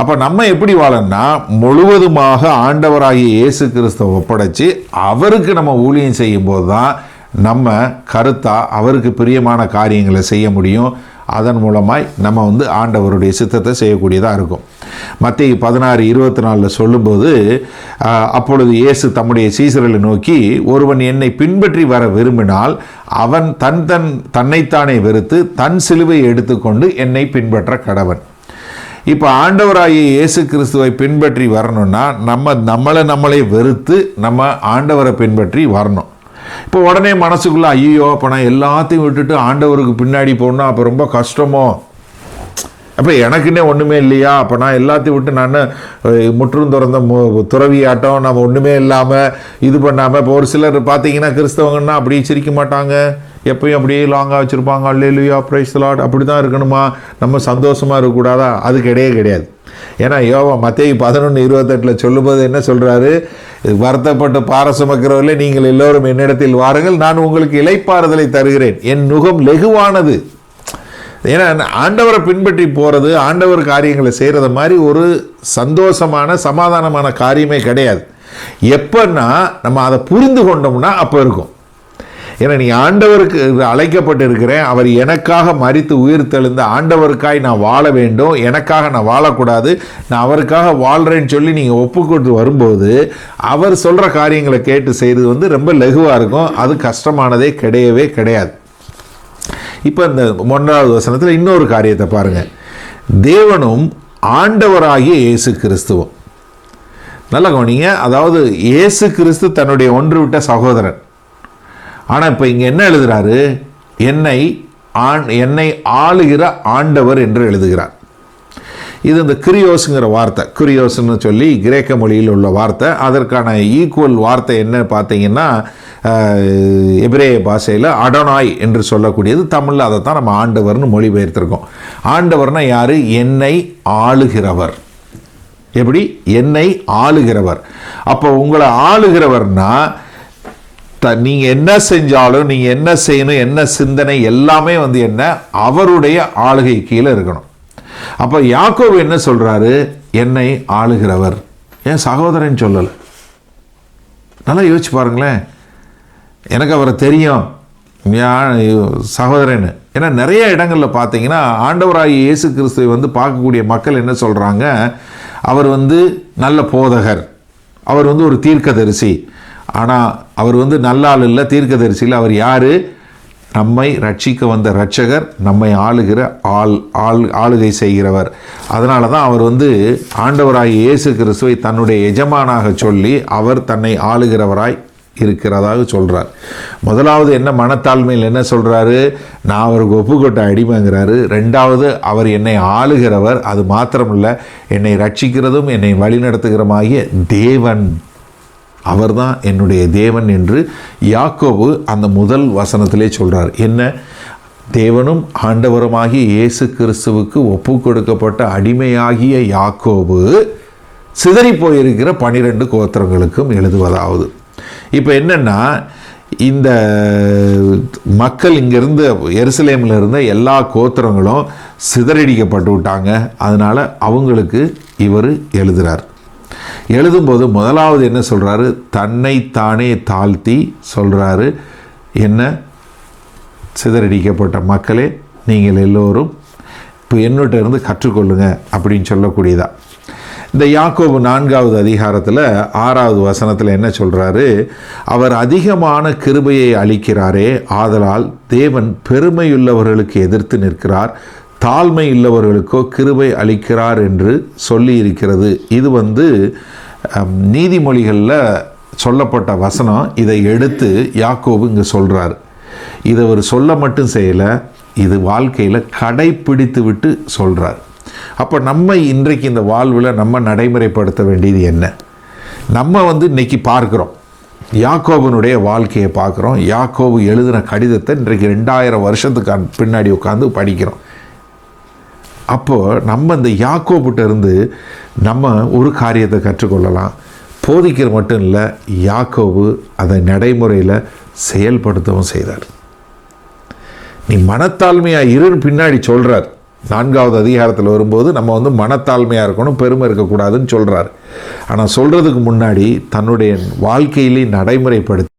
அப்போ நம்ம எப்படி வாழணும்னா, முழுவதுமாக ஆண்டவராகிய இயேசு கிறிஸ்துவை ஒப்படைச்சு அவருக்கு நம்ம ஊழியம் செய்யும்போது தான் நம்ம கருத்தாக அவருக்கு பிரியமான காரியங்களை செய்ய முடியும். அதன் மூலமாய் நம்ம ஆண்டவருடைய சித்தத்தை செய்யக்கூடியதாக இருக்கும். மத்தேயு 16:24 சொல்லும்போது, அப்பொழுது இயேசு தம்முடைய சீசர்களை நோக்கி, ஒருவன் என்னை பின்பற்றி வர விரும்பினால் அவன் தன்னைத்தானே வெறுத்து தன் சிலுவை எடுத்துக்கொண்டு என்னை பின்பற்ற கடவன். இப்போ ஆண்டவராகிய இயேசு கிறிஸ்துவை பின்பற்றி வரணும்னா நம்மளை வெறுத்து நம்ம ஆண்டவரை பின்பற்றி வரணும். இப்போ உடனே மனசுக்குள்ள ஐயோ அப்போ நான் எல்லாத்தையும் விட்டுட்டு ஆண்டவருக்கு பின்னாடி போகணும், அப்போ ரொம்ப கஷ்டமோ, அப்போ எனக்குன்னே ஒன்றுமே இல்லையா, அப்போ நான் எல்லாத்தையும் விட்டு நான் முற்றும் துறந்த துறவியாட்டம், நம்ம ஒன்றுமே இல்லாமல் இது பண்ணாமல். இப்போ ஒரு சிலர் பார்த்தீங்கன்னா கிறிஸ்தவங்கன்னா அப்படி சிரிக்க மாட்டாங்க, எப்பயும் அப்படியே லாங்காக வச்சுருப்பாங்க, அல்லேலூயா பிரைஸ் தி லார்ட், அப்படி தான் இருக்கணுமா, நம்ம சந்தோஷமாக இருக்கக்கூடாதா? அது கிடையாது. ஏன்னா மத்தேயு 11:28 சொல்லும்போது என்ன சொல்கிறாரு, வருத்தப்பட்டு பார சுமக்கிறவர்களே நீங்கள் எல்லோரும் என்னிடத்தில் வாருங்கள், நான் உங்களுக்கு இளைப்பாறுதலை தருகிறேன், என் நுகம் லெகுவானது. ஏன்னா ஆண்டவரை பின்பற்றி போகிறது, ஆண்டவர் காரியங்களை செய்கிறது மாதிரி ஒரு சந்தோஷமான சமாதானமான காரியமே கிடையாது. எப்பன்னா நம்ம அதை புரிந்து கொண்டோம்னா அப்போ இருக்கும். ஏன்னா நீ ஆண்டவருக்கு அழைக்கப்பட்டு இருக்கிறேன், அவர் எனக்காக மரித்து உயிர் தெழுந்த ஆண்டவருக்காய் நான் வாழ வேண்டும், எனக்காக நான் வாழக்கூடாது, நான் அவருக்காக வாழ்கிறேன்னு சொல்லி நீங்கள் ஒப்பு கொடுத்து வரும்போது அவர் சொல்கிற காரியங்களை கேட்டு செய்கிறது ரொம்ப லகுவாக இருக்கும். அது கஷ்டமானதே கிடையாது. இப்போ இந்த 1வது வசனத்தில் இன்னொரு காரியத்தை பாருங்கள். தேவனும் ஆண்டவராகிய இயேசு கிறிஸ்துவும், நல்ல கவனிங்க, அதாவது இயேசு கிறிஸ்து தன்னுடைய ஒன்று விட்ட சகோதரன். ஆனால் இப்போ இங்கே என்ன எழுதுகிறாரு, என்னை ஆளுகிற ஆண்டவர் என்று எழுதுகிறார். இது இந்த கிரியோஸுங்கிற வார்த்தை, கிரியோஸ்ன்னு சொல்லி கிரேக்க மொழியில் உள்ள வார்த்தை. அதற்கான ஈக்குவல் வார்த்தை என்ன பார்த்தீங்கன்னா, எபிரேய பாஷையில் அடோனாய் என்று சொல்லக்கூடியது. தமிழில் அதை தான் நம்ம ஆண்டவர்னு மொழிபெயர்த்திருக்கோம். ஆண்டவர்னா யார்? என்னை ஆளுகிறவர். எப்படி? என்னை ஆளுகிறவர். அப்போ உங்களை ஆளுகிறவர்னா நீங்கள் என்ன செஞ்சாலும், நீங்கள் என்ன செய்யணும், என்ன சிந்தனை எல்லாமே என்ன அவருடைய ஆளுகை கீழே இருக்கணும். அப்போ யாக்கோபு என்ன சொல்கிறாரு? என்னை ஆளுகிறவர். ஏன் சகோதரன் சொல்லலை? நல்லா யோசிச்சு பாருங்களேன். எனக்கு அவரை தெரியும் சகோதரன். ஏன்னா நிறைய இடங்களில் பார்த்தீங்கன்னா ஆண்டவராகிய இயேசு கிறிஸ்துவை பார்க்கக்கூடிய மக்கள் என்ன சொல்கிறாங்க, அவர் நல்ல போதகர், அவர் ஒரு தீர்க்கதரிசி. ஆனால் அவர் நல்ல ஆள் இல்லை, தீர்க்கதரிசியில் அவர் யார்? நம்மை ரட்சிக்க வந்த இரட்சகர், நம்மை ஆளுகிற ஆளுகை செய்கிறவர். அதனால தான் அவர் ஆண்டவராகிய இயேசு கிறிஸ்துவை தன்னுடைய எஜமானாக சொல்லி அவர் தன்னை ஆளுகிறவராய் இருக்கிறதாக சொல்கிறார். முதலாவது என்ன மனத்தாழ்மையில் என்ன சொல்கிறாரு? நான் அவருக்கு ஒப்புக்கொட்ட அடிமைங்கிறாரு. ரெண்டாவது, அவர் என்னை ஆளுகிறவர், அது மாத்திரமில்லை, என்னை ரட்சிக்கிறதும் என்னை வழிநடத்துகிறமாகிய தேவன், அவர்தான் என்னுடைய தேவன் என்று யாக்கோபு அந்த முதல் வசனத்திலே சொல்கிறார். என்ன? தேவனும் ஆண்டவருமாகிய இயேசு கிறிஸ்துவுக்கு ஒப்பு கொடுக்கப்பட்ட அடிமையாகிய யாக்கோபு சிதறி போயிருக்கிற 12 கோத்திரங்களுக்கும் எழுதுவதாவது. இப்போ என்னென்னா, இந்த மக்கள் இங்கேருந்து எருசலேமில் இருந்த எல்லா கோத்திரங்களும் சிதறடிக்கப்பட்டு விட்டாங்க. அதனால் அவங்களுக்கு இவர் எழுதுகிறார். எழுதும்போது முதலாவது என்ன சொல்கிறாரு? தன்னைத்தானே தாழ்த்தி சொல்கிறாரு. என்ன? சிதறடிக்கப்பட்ட மக்களே, நீங்கள் எல்லோரும் இப்போ என்னட்ட இருந்து கற்றுக்கொள்ளுங்க அப்படின்னு சொல்லக்கூடியதா. இந்த யாக்கோபு 4வது அதிகாரத்தில் 6வது வசனத்தில் என்ன சொல்கிறாரு? அவர் அதிகமான கிருபையை அளிக்கிறாரே, ஆதலால் தேவன் பெருமையுள்ளவர்களுக்கு எதிர்த்து நிற்கிறார், தாழ்மை உள்ளவர்களுக்கோ கிருபை அளிக்கிறார் என்று சொல்லி இருக்கிறது. இது நீதிமொழிகளில் சொல்லப்பட்ட வசனம். இதை எடுத்து யாக்கோபு இங்கே சொல்கிறார். இதை அவர் சொல்ல மட்டும் செய்யலை, இது வாழ்க்கையில் கடைப்பிடித்து விட்டு சொல்கிறார். அப்போ நம்ம இன்றைக்கு இந்த வாழ்வில் நம்ம நடைமுறைப்படுத்த வேண்டியது என்ன? நம்ம இன்றைக்கி பார்க்குறோம், யாக்கோபனுடைய வாழ்க்கையை பார்க்குறோம். யாக்கோபு எழுதின கடிதத்தை இன்றைக்கு 2000 வருஷத்துக்கு பின்னாடி உட்காந்து படிக்கிறோம். அப்போது நம்ம இந்த யாக்கோபுட்ட இருந்து நம்ம ஒரு காரியத்தை கற்றுக்கொள்ளலாம். போதிக்கிற மட்டும் இல்லை, யாக்கோபு அதை நடைமுறையில் செயல்படுத்தவும் செய்தார். நீ மனத்தாழ்மையாக இருன்னு பின்னாடி சொல்கிறார். 4வது அதிகாரத்தில் வரும்போது நம்ம மனத்தாழ்மையாக இருக்கணும், பெருமை இருக்கக்கூடாதுன்னு சொல்கிறார். ஆனால் சொல்கிறதுக்கு முன்னாடி தன்னுடைய வாழ்க்கையிலே நடைமுறைப்படுத்தி